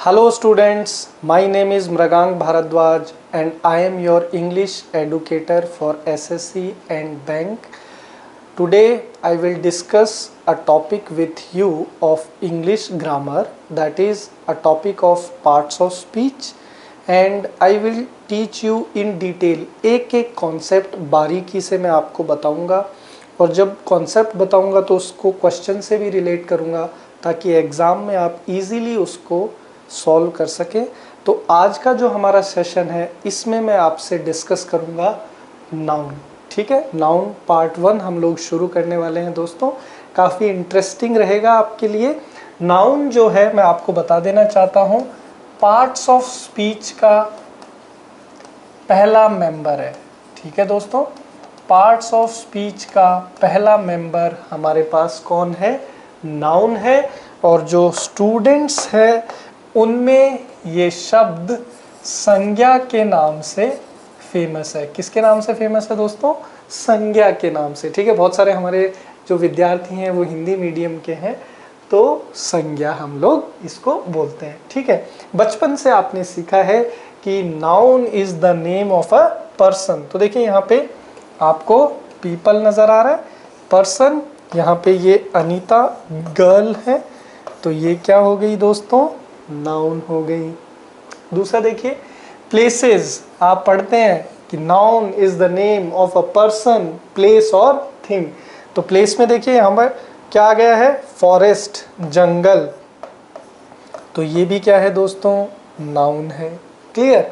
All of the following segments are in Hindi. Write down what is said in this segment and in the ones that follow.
Hello students, my name is Mragang Bharadwaj and I am your English educator for SSC and Bank. Today I will discuss a topic with you of English grammar, that is a topic of parts of speech, and I will teach you in detail एक एक कॉन्सेप्ट बारीकी से मैं आपको बताऊंगा और जब कॉन्सेप्ट बताऊंगा तो उसको क्वेश्चन से भी रिलेट करूंगा ताकि एग्ज़ाम में आप इजीली उसको सॉल्व कर सकें। तो आज का जो हमारा सेशन है इसमें मैं आपसे डिस्कस करूंगा नाउन। ठीक है, नाउन पार्ट 1 हम लोग शुरू करने वाले हैं दोस्तों, काफ़ी इंटरेस्टिंग रहेगा आपके लिए। नाउन जो है मैं आपको बता देना चाहता हूँ पार्ट्स ऑफ स्पीच का पहला मेंबर है। ठीक है दोस्तों, पार्ट्स ऑफ स्पीच का पहला मेंबर हमारे पास कौन है? नाउन है। और जो स्टूडेंट्स है उनमें ये शब्द संज्ञा के नाम से फेमस है। किसके नाम से फेमस है दोस्तों? संज्ञा के नाम से। ठीक है, बहुत सारे हमारे जो विद्यार्थी हैं वो हिंदी मीडियम के हैं तो संज्ञा हम लोग इसको बोलते हैं। ठीक है, बचपन से आपने सीखा है कि noun is the name of a person. तो देखिए यहाँ पे आपको पीपल नजर आ रहा है, पर्सन, यहाँ पे ये अनीता गर्ल है तो ये क्या हो गई दोस्तों? नाउन हो गई। दूसरा देखिए प्लेसेस, आप पढ़ते हैं कि noun is the name of a person, place और थिंग। तो प्लेस में देखिए यहाँ पर क्या आ गया है? फॉरेस्ट, जंगल, तो ये भी क्या है दोस्तों? नाउन है। क्लियर?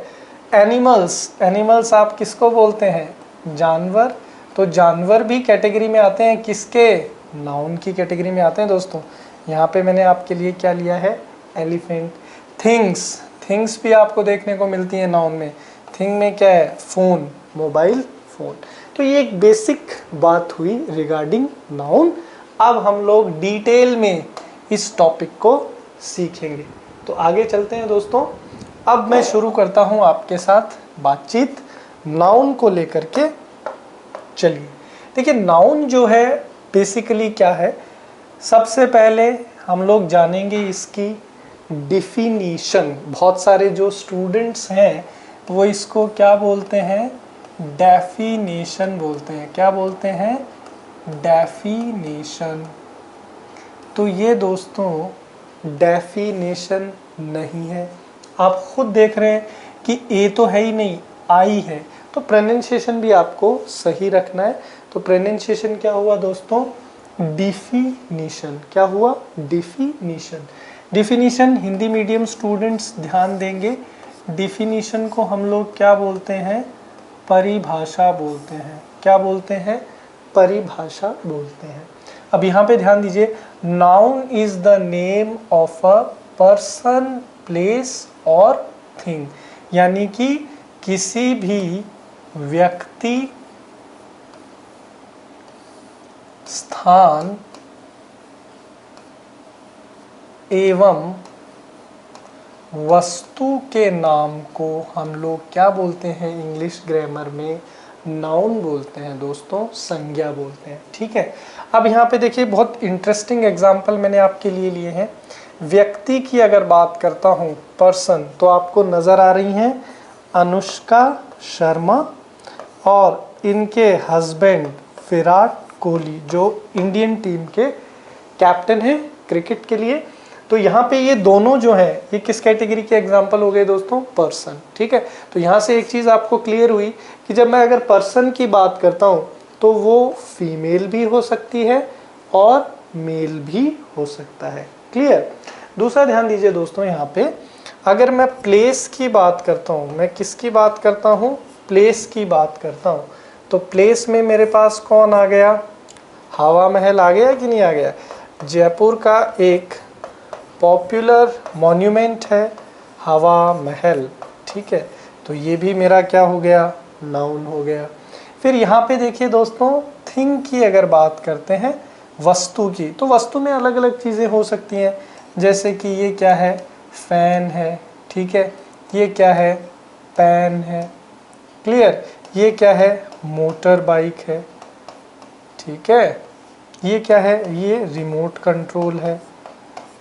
एनिमल्स, एनिमल्स आप किसको बोलते हैं? जानवर। तो जानवर भी कैटेगरी में आते हैं किसके? नाउन की कैटेगरी में आते हैं दोस्तों। यहाँ पे मैंने आपके लिए क्या लिया है? एलिफेंट। थिंग्स, थिंग्स भी आपको देखने को मिलती है नाउन में। थिंग में क्या है? Phone, mobile phone. तो ये एक बेसिक बात हुई रिगार्डिंग नाउन। अब हम लोग डिटेल में इस टॉपिक को सीखेंगे। तो आगे चलते हैं दोस्तों। अब मैं शुरू करता हूँ आपके साथ बातचीत नाउन को लेकर के। चलिए देखिए, नाउन जो है बेसिकली क्या है, सबसे पहले हम लोग जानेंगे इसकी डिफिनीशन। बहुत सारे जो स्टूडेंट्स हैं वो इसको क्या बोलते हैं? डेफिनेशन बोलते हैं। क्या बोलते हैं? डेफिनेशन। तो ये दोस्तों डेफिनेशन नहीं है। आप खुद देख रहे हैं कि ए तो है ही नहीं, आई है। तो प्रोनाउंसिएशन भी आपको सही रखना है। तो प्रोनाउंसिएशन क्या हुआ दोस्तों? डिफिनीशन। क्या हुआ? Definition. Definition Hindi medium students ध्यान देंगे, डिफिनीशन को हम लोग क्या बोलते हैं? परिभाषा बोलते हैं। क्या बोलते हैं? परिभाषा बोलते हैं। अब यहाँ पे ध्यान दीजिए, noun is the name of a person, place और थिंग, यानी कि किसी भी व्यक्ति, स्थान एवं वस्तु के नाम को हम लोग क्या बोलते हैं? इंग्लिश ग्रामर में नाउन बोलते हैं दोस्तों, संज्ञा बोलते हैं। ठीक है, अब यहाँ पे देखिए बहुत इंटरेस्टिंग एग्जाम्पल मैंने आपके लिए लिए हैं। व्यक्ति की अगर बात करता हूँ, पर्सन, तो आपको नज़र आ रही हैं अनुष्का शर्मा और इनके हस्बैंड विराट कोहली जो इंडियन टीम के कैप्टन हैं क्रिकेट के लिए। तो यहाँ पे ये दोनों जो हैं ये किस कैटेगरी के एग्जाम्पल हो गए दोस्तों? पर्सन। ठीक है, तो यहाँ से एक चीज़ आपको क्लियर हुई कि जब मैं अगर पर्सन की बात करता हूँ तो वो फीमेल भी हो सकती है और मेल भी हो सकता है। क्लियर? दूसरा ध्यान दीजिए दोस्तों, यहाँ पे अगर मैं प्लेस की बात करता हूँ, मैं किसकी बात करता हूँ? प्लेस की बात करता हूँ। तो प्लेस में मेरे पास कौन आ गया? हवा महल आ गया कि नहीं आ गया? जयपुर का एक पॉपुलर मॉन्यूमेंट है हवा महल। ठीक है, तो ये भी मेरा क्या हो गया? नाउन हो गया। फिर यहाँ पे देखिए दोस्तों, थिंग की अगर बात करते हैं, वस्तु की, तो वस्तु में अलग अलग चीज़ें हो सकती हैं, जैसे कि ये क्या है? फैन है। ठीक है, ये क्या है? पेन है। क्लियर? ये क्या है? मोटर बाइक है। ठीक है, ये क्या है? ये रिमोट कंट्रोल है।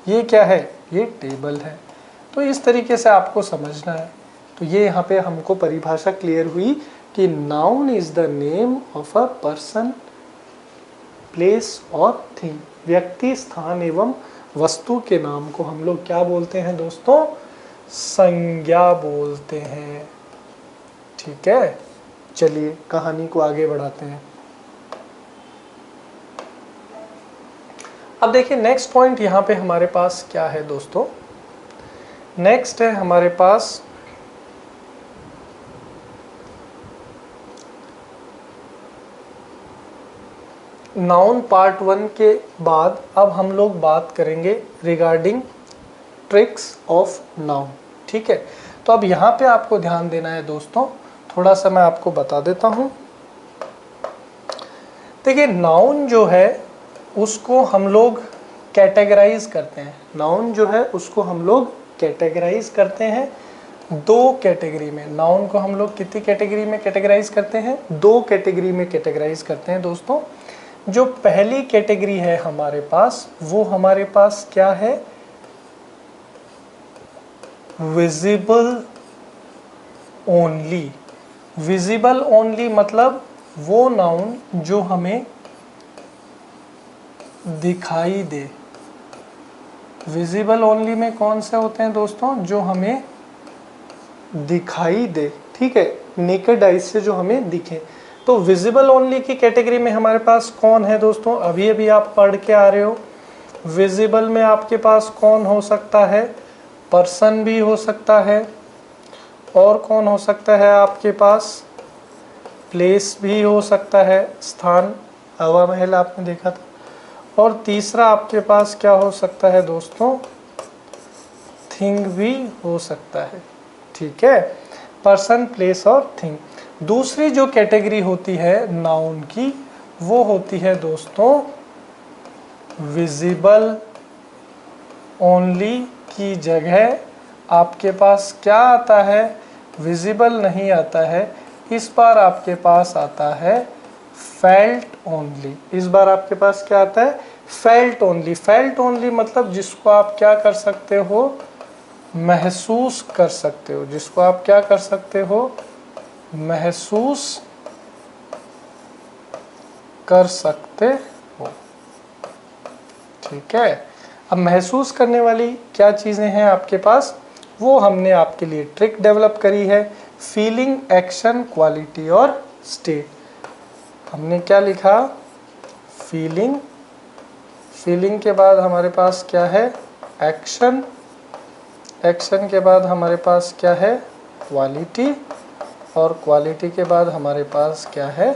ये क्या है? ये टेबल है। तो इस तरीके से आपको समझना है। तो ये यहाँ पे हमको परिभाषा क्लियर हुई कि noun is the name of a person, place और थिंग। व्यक्ति, स्थान एवं वस्तु के नाम को हम लोग क्या बोलते हैं दोस्तों? संज्ञा बोलते हैं। ठीक है, चलिए कहानी को आगे बढ़ाते हैं। अब देखिए नेक्स्ट पॉइंट यहाँ पे हमारे पास क्या है दोस्तों? नेक्स्ट है हमारे पास नाउन पार्ट 1 के बाद अब हम लोग बात करेंगे रिगार्डिंग ट्रिक्स ऑफ नाउन। ठीक है, तो अब यहाँ पे आपको ध्यान देना है दोस्तों, थोड़ा सा मैं आपको बता देता हूँ। देखिए नाउन जो है उसको हम लोग कैटेगराइज करते हैं। नाउन जो है उसको हम लोग कैटेगराइज करते हैं 2 कैटेगरी में। नाउन को हम लोग कितनी कैटेगरी में कैटेगराइज करते हैं? 2 कैटेगरी में कैटेगराइज करते हैं दोस्तों। जो पहली कैटेगरी है हमारे पास, वो हमारे पास क्या है? Visible only. विजिबल ओनली मतलब वो नाउन जो हमें दिखाई दे। विजिबल ओनली में कौन से होते हैं दोस्तों? जो हमें दिखाई दे। ठीक है, नेकेड आइज से जो हमें दिखे। तो विजिबल ओनली की कैटेगरी में हमारे पास कौन है दोस्तों? अभी अभी आप पढ़ के आ रहे हो। विजिबल में आपके पास कौन हो सकता है? पर्सन भी हो सकता है। और कौन हो सकता है आपके पास? प्लेस भी हो सकता है, स्थान, हवा महल आपने देखा था। और तीसरा आपके पास क्या हो सकता है दोस्तों? थिंग भी हो सकता है। ठीक है, पर्सन, प्लेस और थिंग। दूसरी जो कैटेगरी होती है नाउन की, वो होती है दोस्तों विजिबल ओनली की जगह आपके पास क्या आता है? विजिबल नहीं आता है, इस बार आपके पास आता है फेल्ट ओनली। इस बार आपके पास क्या आता है? Felt only. फेल्ट ओनली मतलब जिसको आप क्या कर सकते हो? महसूस कर सकते हो। जिसको आप क्या कर सकते हो? महसूस कर सकते हो। ठीक है, अब महसूस करने वाली क्या चीज़ें हैं आपके पास, वो हमने आपके लिए ट्रिक डेवलप करी है। फीलिंग, एक्शन, क्वालिटी और स्टेट। हमने क्या लिखा? फीलिंग। फीलिंग के बाद हमारे पास क्या है? एक्शन। एक्शन के बाद हमारे पास क्या है? क्वालिटी। और क्वालिटी के बाद हमारे पास क्या है?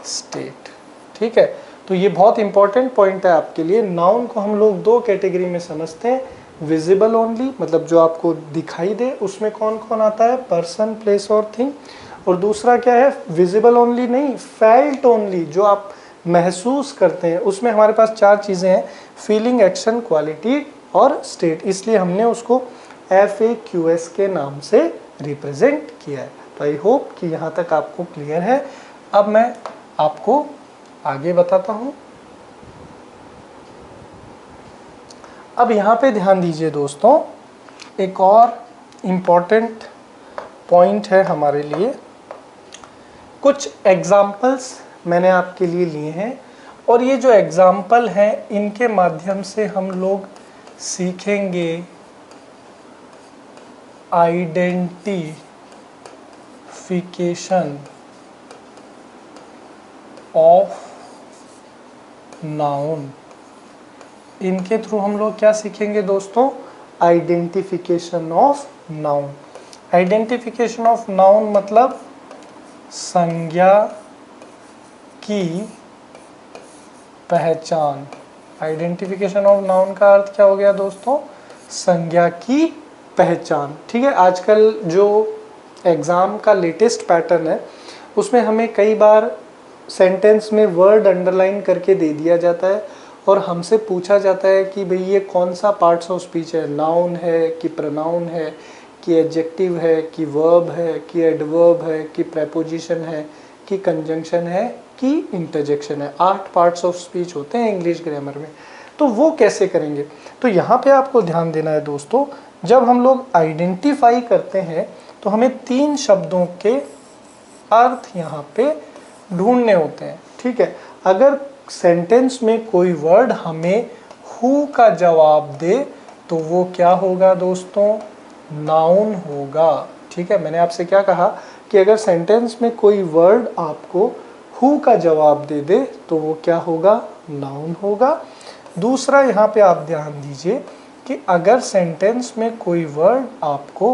स्टेट। ठीक है, तो ये बहुत इंपॉर्टेंट पॉइंट है आपके लिए। नाउन को हम लोग 2 कैटेगरी में समझते हैं। विजिबल ओनली मतलब जो आपको दिखाई दे, उसमें कौन कौन आता है? पर्सन, प्लेस और थिंग। और दूसरा क्या है? विजिबल ओनली नहीं, फेल्ट ओनली, जो आप महसूस करते हैं। उसमें हमारे पास 4 चीज़ें हैं, फीलिंग, एक्शन, क्वालिटी और स्टेट। इसलिए हमने उसको FAQS के नाम से रिप्रेजेंट किया है। तो आई होप कि यहाँ तक आपको क्लियर है। अब मैं आपको आगे बताता हूँ। अब यहाँ पे ध्यान दीजिए दोस्तों, एक और इम्पॉर्टेंट पॉइंट है हमारे लिए। कुछ एग्जाम्पल्स मैंने आपके लिए लिए हैं और ये जो एग्जाम्पल हैं इनके माध्यम से हम लोग सीखेंगे आइडेंटिफिकेशन ऑफ नाउन। इनके थ्रू हम लोग क्या सीखेंगे दोस्तों? Identification of noun. Identification of noun मतलब संज्ञा की पहचान। आइडेंटिफिकेशन ऑफ नाउन का अर्थ क्या हो गया दोस्तों? संज्ञा की पहचान। ठीक है, आजकल जो एग्ज़ाम का लेटेस्ट पैटर्न है उसमें हमें कई बार सेंटेंस में वर्ड अंडरलाइन करके दे दिया जाता है और हमसे पूछा जाता है कि भाई ये कौन सा पार्ट्स ऑफ स्पीच है, नाउन है कि प्रोनाउन है कि एडजेक्टिव है कि वर्ब है कि एडवर्ब है कि प्रेपोजिशन है कि कंजंक्शन है कि इंटरजेक्शन है। 8 पार्ट्स ऑफ स्पीच होते हैं इंग्लिश ग्रामर में। तो वो कैसे करेंगे? तो यहाँ पे आपको ध्यान देना है दोस्तों, जब हम लोग आइडेंटिफाई करते हैं तो हमें 3 शब्दों के अर्थ यहाँ पे ढूंढने होते हैं, ठीक है। अगर सेंटेंस में कोई वर्ड हमें हु का जवाब दे तो वो क्या होगा दोस्तों, नाउन होगा, ठीक है। मैंने आपसे क्या कहा कि अगर सेंटेंस में कोई वर्ड आपको हु का जवाब दे दे तो वो क्या होगा, नाउन होगा। दूसरा यहाँ पे आप ध्यान दीजिए कि अगर सेंटेंस में कोई वर्ड आपको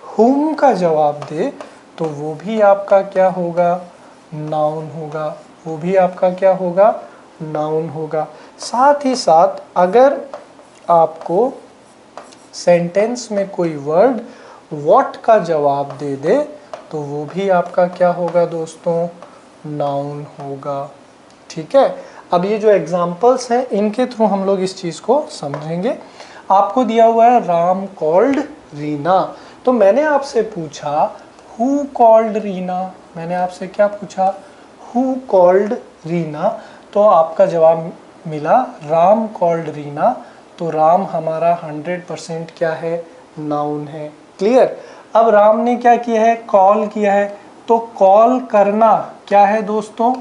हुम का जवाब दे तो वो भी आपका क्या होगा, नाउन होगा, वो भी आपका क्या होगा, नाउन होगा। साथ ही साथ अगर आपको सेंटेंस में कोई वर्ड व्हाट का जवाब दे दे तो वो भी आपका क्या होगा दोस्तों, नाउन होगा, ठीक है। अब ये जो एग्जांपल्स हैं इनके थ्रू हम लोग इस चीज़ को समझेंगे। आपको दिया हुआ है राम कॉल्ड रीना, तो मैंने आपसे पूछा हु कॉल्ड रीना, मैंने आपसे क्या पूछा, हु कॉल्ड रीना, तो आपका जवाब मिला राम कॉल्ड रीना। तो राम हमारा 100% क्या है, नाउन है, क्लियर। अब राम ने क्या किया है, कॉल किया है, तो कॉल करना क्या है दोस्तों,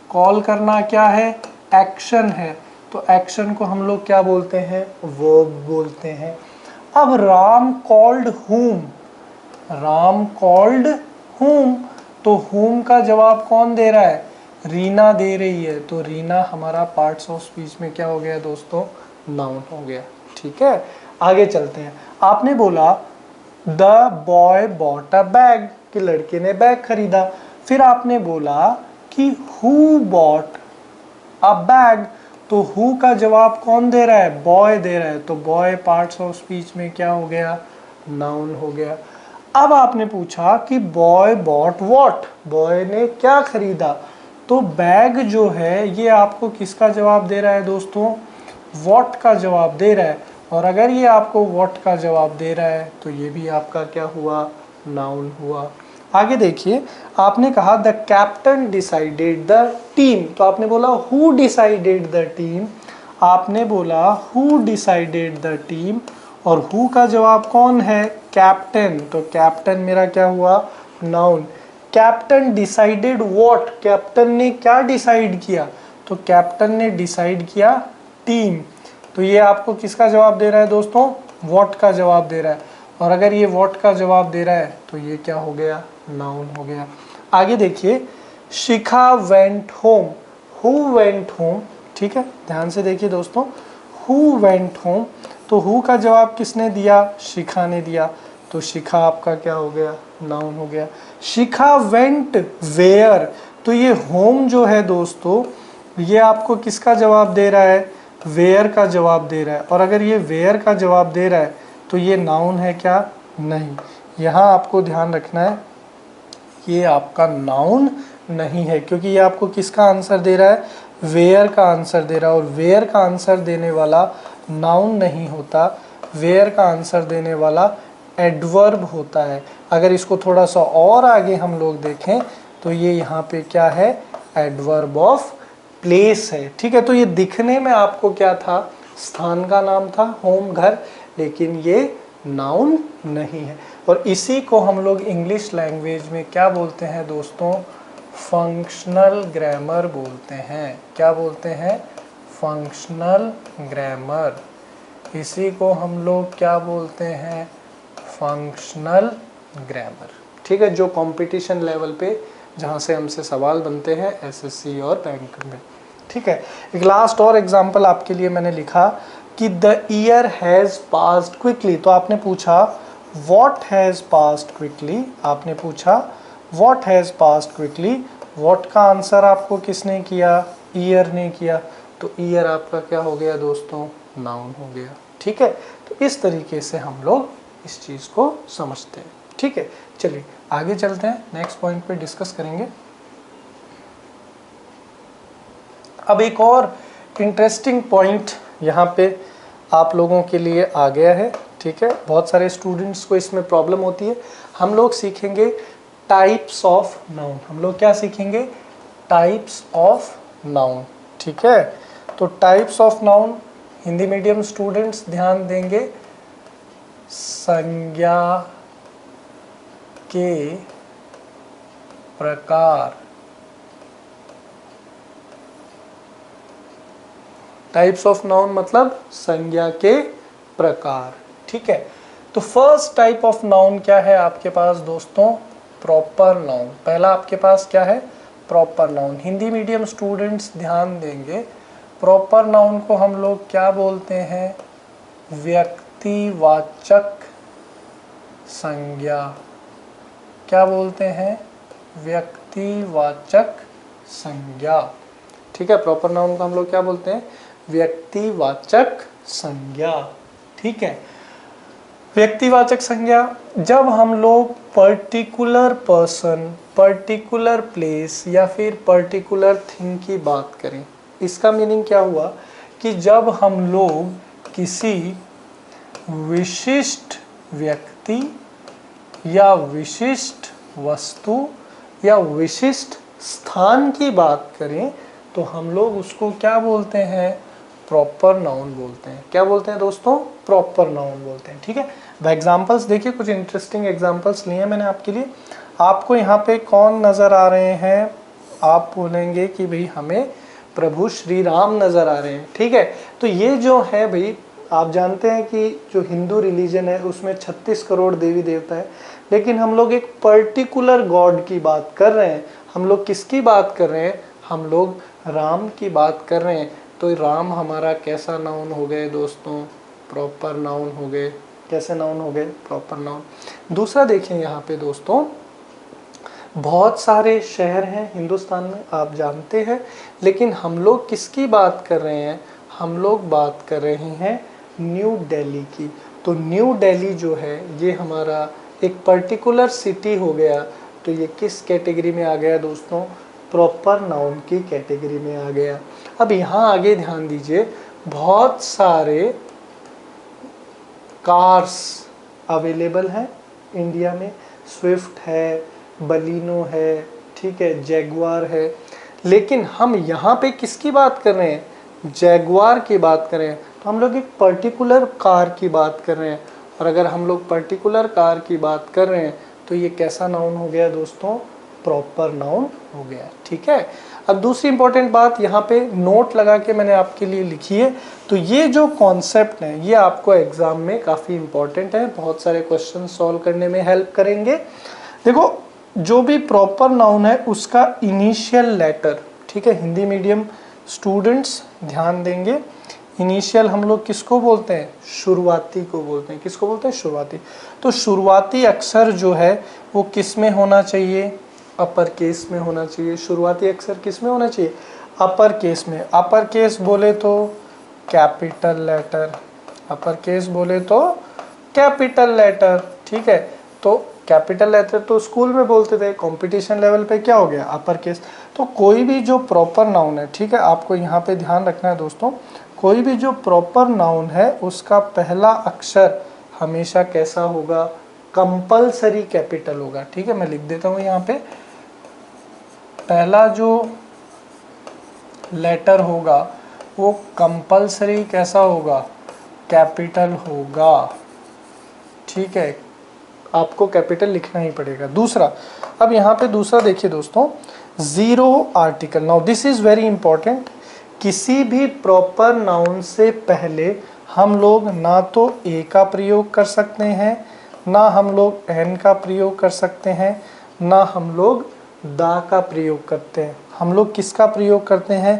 कॉल करना क्या है, एक्शन है, तो एक्शन को हम लोग क्या बोलते हैं, वर्ब बोलते हैं। अब राम कॉल्ड हुम, राम कॉल्ड हुम, तो हुम का जवाब कौन दे रहा है, रीना दे रही है, तो रीना हमारा पार्ट्स ऑफ स्पीच में क्या हो गया दोस्तों, नाउन हो गया, ठीक है। आगे चलते हैं। आपने बोला the boy bought a bag, कि लड़के ने बैग खरीदा। फिर आपने बोला कि हु बॉट अ बैग, तो हु का जवाब कौन दे रहा है, बॉय दे रहा है, तो बॉय पार्ट्स ऑफ स्पीच में क्या हो गया, नाउन हो गया। अब आपने पूछा कि बॉय बॉट व्हाट, बॉय ने क्या खरीदा, तो बैग जो है ये आपको किसका जवाब दे रहा है दोस्तों, व्हाट का जवाब दे रहा है। और अगर ये आपको व्हाट का जवाब दे रहा है तो ये भी आपका क्या हुआ, नाउन हुआ। आगे देखिए, आपने कहा the captain decided the team, तो आपने बोला हु डिसाइडेड द टीम, आपने बोला हु डिसाइडेड द टीम, और हु का जवाब कौन है, कैप्टन, तो कैप्टन मेरा क्या हुआ, noun. Captain decided what, captain ने क्या डिसाइड किया, तो कैप्टन ने डिसाइड किया टीम, तो ये आपको किसका जवाब दे रहा है दोस्तों, व्हाट का जवाब दे रहा है। और अगर ये व्हाट का जवाब दे रहा है तो ये क्या हो गया, नाउन हो गया। आगे देखिए, Shikha went home, who went home, ठीक है, ध्यान से देखिए दोस्तों, हु वेंट होम, तो हु का जवाब किसने दिया, शिखा ने दिया, तो शिखा आपका क्या हो गया, नाउन हो गया। शिखा वेंट वेयर, तो ये होम जो है दोस्तों ये आपको किसका जवाब दे रहा है, वेयर का जवाब दे रहा है। और अगर ये वेयर का जवाब दे रहा है तो ये नाउन है क्या, नहीं। यहाँ आपको ध्यान रखना है ये आपका नाउन नहीं है, क्योंकि ये आपको किसका आंसर दे रहा है, वेयर का आंसर दे रहा है, और वेयर का आंसर देने वाला नाउन नहीं होता, वेयर का आंसर देने वाला एडवर्ब होता है। अगर इसको थोड़ा सा और आगे हम लोग देखें तो ये यहाँ पे क्या है, एडवर्ब ऑफ प्लेस है, ठीक है। तो ये दिखने में आपको क्या था, स्थान का नाम था, होम घर, लेकिन ये नाउन नहीं है। और इसी को हम लोग इंग्लिश लैंग्वेज में क्या बोलते हैं दोस्तों, फंक्शनल ग्रामर बोलते हैं। क्या बोलते हैं, फंक्शनल ग्रामर, इसी को हम लोग क्या बोलते हैं, फंक्शनल ग्रामर, ठीक है। जो कंपटीशन लेवल पे जहाँ से हमसे सवाल बनते हैं एसएससी और बैंक में, ठीक है। एक लास्ट और एग्जांपल आपके लिए मैंने लिखा कि the year has passed quickly, तो आपने पूछा व्हाट हैज़ पास्ड क्विकली, आपने पूछा what has passed quickly, what का आंसर आपको किसने किया, ईयर ने किया, तो ईयर आपका क्या हो गया दोस्तों, नाउन हो गया, ठीक है। तो इस तरीके से हम लोग इस चीज़ को समझते हैं, ठीक है। चलिए आगे चलते हैं, नेक्स्ट पॉइंट पे डिस्कस करेंगे। अब एक और इंटरेस्टिंग पॉइंट यहाँ पे आप लोगों के लिए आ गया है, ठीक है। बहुत सारे स्टूडेंट्स को इसमें प्रॉब्लम होती है। हम लोग सीखेंगे टाइप्स ऑफ नाउन, हम लोग क्या सीखेंगे, टाइप्स ऑफ नाउन, ठीक है। तो types of noun, Hindi medium students ध्यान देंगे, संज्ञा के प्रकार। टाइप्स ऑफ नाउन मतलब संज्ञा के प्रकार। ठीक है, तो फर्स्ट टाइप ऑफ नाउन क्या है आपके पास दोस्तों? Proper noun. पहला आपके पास क्या है? Proper noun. Hindi medium students ध्यान देंगे, प्रॉपर नाउन को हम लोग क्या बोलते हैं? व्यक्तिवाचक संज्ञा। क्या बोलते हैं? व्यक्तिवाचक संज्ञा। ठीक है, प्रॉपर नाउन को हम लोग क्या बोलते हैं? व्यक्तिवाचक संज्ञा। ठीक है, व्यक्तिवाचक संज्ञा जब हम लोग पर्टिकुलर पर्सन, पर्टिकुलर प्लेस या फिर पर्टिकुलर थिंग की बात करें। इसका मीनिंग क्या हुआ कि जब हम लोग किसी विशिष्ट व्यक्ति या विशिष्ट वस्तु या विशिष्ट स्थान की बात करें तो हम लोग उसको क्या बोलते हैं? प्रॉपर नाउन बोलते हैं। क्या बोलते हैं दोस्तों? प्रॉपर नाउन बोलते हैं। ठीक है, एग्जांपल्स देखिए, कुछ इंटरेस्टिंग एग्जांपल्स लिए हैं मैंने आपके लिए। आपको यहाँ पे कौन नजर आ रहे हैं? आप बोलेंगे कि भाई हमें प्रभु श्री राम नजर आ रहे हैं। ठीक है, तो ये जो है भाई, आप जानते हैं कि जो हिंदू रिलीजन है उसमें 36 करोड़ देवी देवता है, लेकिन हम लोग एक पर्टिकुलर गॉड की बात कर रहे हैं। हम लोग किसकी बात कर रहे हैं? हम लोग राम की बात कर रहे हैं। तो राम हमारा कैसा नाउन हो गए दोस्तों? प्रॉपर नाउन हो गए। कैसे नाउन हो गए? Proper noun. दूसरा देखें यहाँ पे दोस्तों, बहुत सारे शहर हैं हिंदुस्तान में, आप जानते हैं, लेकिन हम लोग किसकी बात कर रहे हैं? हम लोग बात कर रहे हैं न्यू दिल्ली की। तो न्यू दिल्ली जो है ये हमारा एक पर्टिकुलर सिटी हो गया। तो ये किस कैटेगरी में आ गया दोस्तों? प्रॉपर नाउन की कैटेगरी में आ गया। अब यहाँ आगे ध्यान दीजिए, बहुत सारे कार्स अवेलेबल हैं इंडिया में। स्विफ्ट है, बलिनो है, ठीक है, जैगुआर है, लेकिन हम यहाँ पे किसकी बात कर रहे हैं? जैगुआर की बात कर रहे हैं। तो हम लोग एक पर्टिकुलर कार की बात कर रहे हैं, और अगर हम लोग पर्टिकुलर कार की बात कर रहे हैं तो ये कैसा नाउन हो गया दोस्तों? प्रॉपर नाउन हो गया। ठीक है, अब दूसरी इंपॉर्टेंट बात यहाँ पे नोट लगा के मैंने आपके लिए लिखी है। तो ये जो कॉन्सेप्ट है ये आपको एग्जाम में काफ़ी इंपॉर्टेंट है, बहुत सारे क्वेश्चन सॉल्व करने में हेल्प करेंगे। देखो, जो भी प्रॉपर नाउन है उसका इनिशियल लेटर, ठीक है, हिंदी मीडियम स्टूडेंट्स ध्यान देंगे, इनिशियल हम लोग किसको बोलते हैं? शुरुआती को बोलते हैं। किसको बोलते हैं? शुरुआती। तो शुरुआती अक्षर जो है वो किस में होना चाहिए? अपर केस में होना चाहिए। शुरुआती अक्षर किस में होना चाहिए? अपर केस में। अपर केस बोले तो कैपिटल लेटर, अपर केस बोले तो कैपिटल लेटर। ठीक है, तो कैपिटल लेटर तो स्कूल में बोलते थे, कंपटीशन लेवल पे क्या हो गया? Upper case. तो कोई भी जो प्रॉपर नाउन है, ठीक है, आपको यहाँ पे ध्यान रखना है दोस्तों, कोई भी जो प्रॉपर नाउन है उसका पहला अक्षर हमेशा कैसा होगा? कंपल्सरी कैपिटल होगा। ठीक है, मैं लिख देता हूँ यहाँ पे, पहला जो लेटर होगा वो कंपल्सरी कैसा होगा? कैपिटल होगा। ठीक है, आपको कैपिटल लिखना ही पड़ेगा। दूसरा, अब यहाँ पे दूसरा देखिए दोस्तों, zero article. Now this is very important. किसी भी प्रॉपर नाउन से पहले हम लोग ना तो ए का प्रयोग कर सकते हैं, ना हम लोग एन का प्रयोग कर सकते हैं, ना हम लोग दा का प्रयोग करते हैं। हम लोग किसका प्रयोग करते हैं?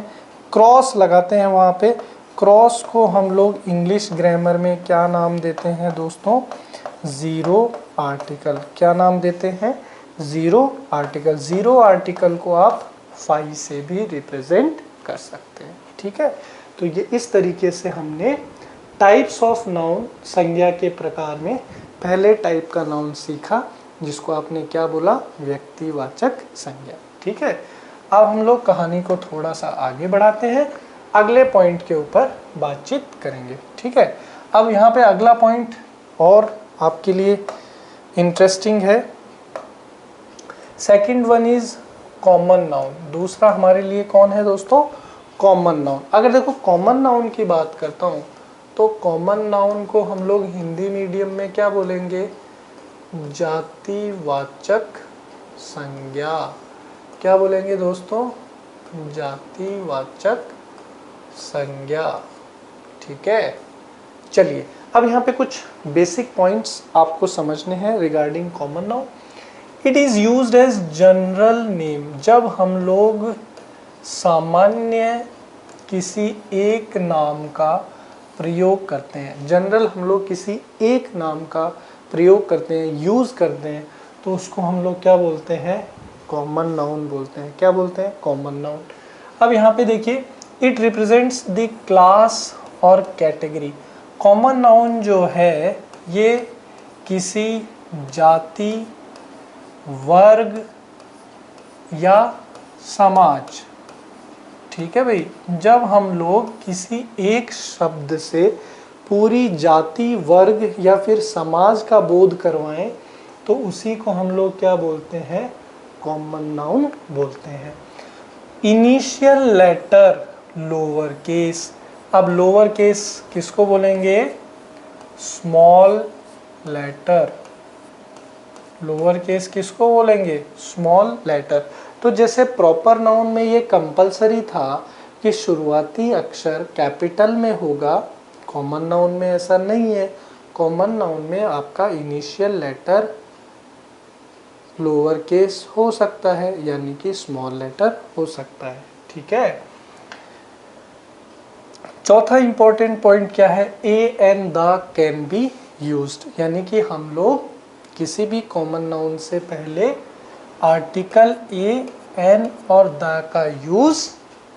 क्रॉस लगाते हैं वहाँ पे। क्रॉस को हम लोग इंग्लिश ग्रामर में क्या नाम देते हैं दोस्तों? Zero article. क्या नाम देते हैं? Zero article. ज़ीरो आर्टिकल को आप फाई से भी रिप्रेजेंट कर सकते हैं। ठीक है, तो ये इस तरीके से हमने टाइप्स ऑफ नाउन, संज्ञा के प्रकार में पहले टाइप का नाउन सीखा, जिसको आपने क्या बोला? व्यक्तिवाचक संज्ञा। ठीक है, अब हम लोग कहानी को थोड़ा सा आगे बढ़ाते हैं, अगले पॉइंट के ऊपर बातचीत करेंगे। ठीक है, अब यहाँ पे अगला पॉइंट और आपके लिए इंटरेस्टिंग है। Second one is common noun. दूसरा हमारे लिए कौन है दोस्तों? Common noun. अगर देखो कॉमन नाउन की बात करता हूँ तो कॉमन नाउन को हम लोग हिंदी मीडियम में क्या बोलेंगे? जातिवाचक संज्ञा। क्या बोलेंगे दोस्तों? जातिवाचक संज्ञा। ठीक है, चलिए अब यहाँ पे कुछ बेसिक पॉइंट्स आपको समझने हैं regarding common noun. It is used as general name. जब हम लोग सामान्य किसी एक नाम का प्रयोग करते हैं, जनरल हम लोग किसी एक नाम का प्रयोग करते हैं, यूज़ करते हैं, तो उसको हम लोग क्या बोलते हैं? कॉमन नाउन बोलते हैं। क्या बोलते हैं? Common noun. अब यहाँ पे देखिए, इट रिप्रेजेंट्स द क्लास और कैटेगरी। कॉमन नाउन जो है ये किसी जाति, वर्ग या समाज, ठीक है भाई, जब हम लोग किसी एक शब्द से पूरी जाति, वर्ग या फिर समाज का बोध करवाएं तो उसी को हम लोग क्या बोलते हैं? कॉमन नाउन बोलते हैं। Initial letter lower case. अब लोअर केस किसको बोलेंगे? Small letter. लोअर केस किसको बोलेंगे? Small letter. तो जैसे प्रॉपर नाउन में ये कंपलसरी था कि शुरुआती अक्षर कैपिटल में होगा, कॉमन नाउन में ऐसा नहीं है। कॉमन नाउन में आपका इनिशियल लेटर लोअर केस हो सकता है, यानी कि स्मॉल लेटर हो सकता है। ठीक है, चौथा इंपॉर्टेंट पॉइंट क्या है? A and the can be used, यानी कि हम लोग किसी भी कॉमन नाउन से पहले आर्टिकल ए, एन और द का यूज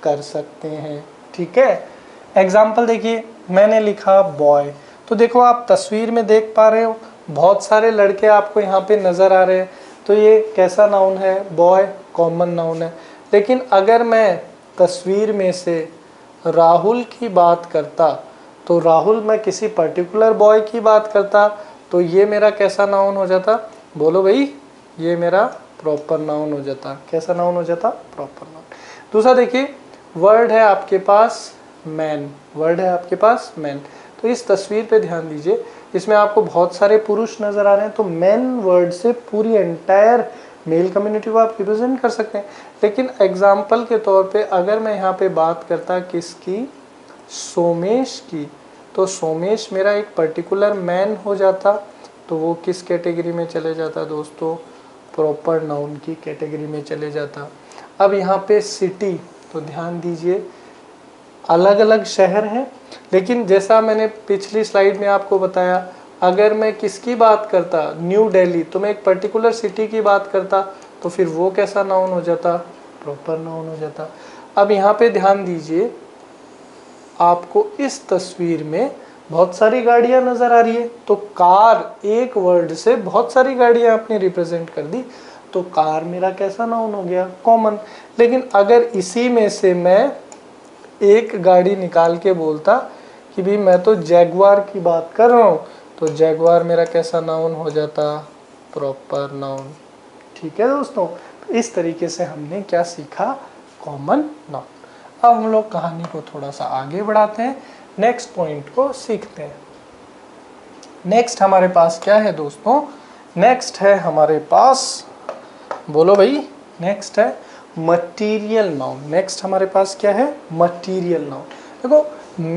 कर सकते हैं। ठीक है, एग्जाम्पल देखिए, मैंने लिखा बॉय, तो देखो आप तस्वीर में देख पा रहे हो बहुत सारे लड़के आपको यहाँ पे नजर आ रहे हैं, तो ये कैसा नाउन है? बॉय, कॉमन नाउन है। लेकिन अगर मैं तस्वीर में से राहुल की बात करता, तो राहुल मैं किसी पर्टिकुलर बॉय की बात करता, तो ये मेरा कैसा नाउन हो जाता? बोलो भाई, ये मेरा प्रॉपर नाउन हो जाता। कैसा नाउन हो जाता? Proper noun. दूसरा देखिए, वर्ड है आपके पास मैन, वर्ड है आपके पास मैन, तो इस तस्वीर पे ध्यान दीजिए, इसमें आपको बहुत सारे पुरुष नजर आ रहे हैं, तो मैन वर्ड से पूरी एंटायर मेल कम्युनिटी को आप रिप्रेजेंट कर सकते हैं। लेकिन एग्जाम्पल के तौर पे अगर मैं यहाँ पे बात करता किसकी? सोमेश की, तो सोमेश मेरा एक पर्टिकुलर मैन हो जाता, तो वो किस कैटेगरी में चले जाता दोस्तों? प्रॉपर नाउन की कैटेगरी में चले जाता। अब यहाँ पे सिटी, तो ध्यान दीजिए अलग अलग शहर हैं, लेकिन जैसा मैंने पिछली स्लाइड में आपको बताया, अगर मैं किसकी बात करता? न्यू दिल्ली, तो मैं एक पर्टिकुलर सिटी की बात करता, तो फिर वो कैसा नाउन हो जाता? प्रॉपर नाउन हो जाता। अब यहाँ पे ध्यान दीजिए, आपको इस तस्वीर में बहुत सारी गाड़ियां नजर आ रही है, तो कार एक वर्ड से बहुत सारी गाड़ियां आपने रिप्रेजेंट कर दी, तो कार मेरा कैसा नाउन हो गया? कॉमन। लेकिन अगर इसी में से मैं एक गाड़ी निकाल के बोलता कि भाई मैं तो जैगवार की बात कर रहा हूँ, तो जैगवार मेरा कैसा नाउन हो जाता? Proper noun. ठीक है दोस्तों, इस तरीके से हमने क्या सीखा? Common noun. अब हम लोग कहानी को थोड़ा सा आगे बढ़ाते हैं, नेक्स्ट पॉइंट को सीखते हैं। नेक्स्ट हमारे पास क्या है दोस्तों? नेक्स्ट है हमारे पास, बोलो भाई, नेक्स्ट है मटीरियल नाउन। नेक्स्ट हमारे पास क्या है? Material noun. देखो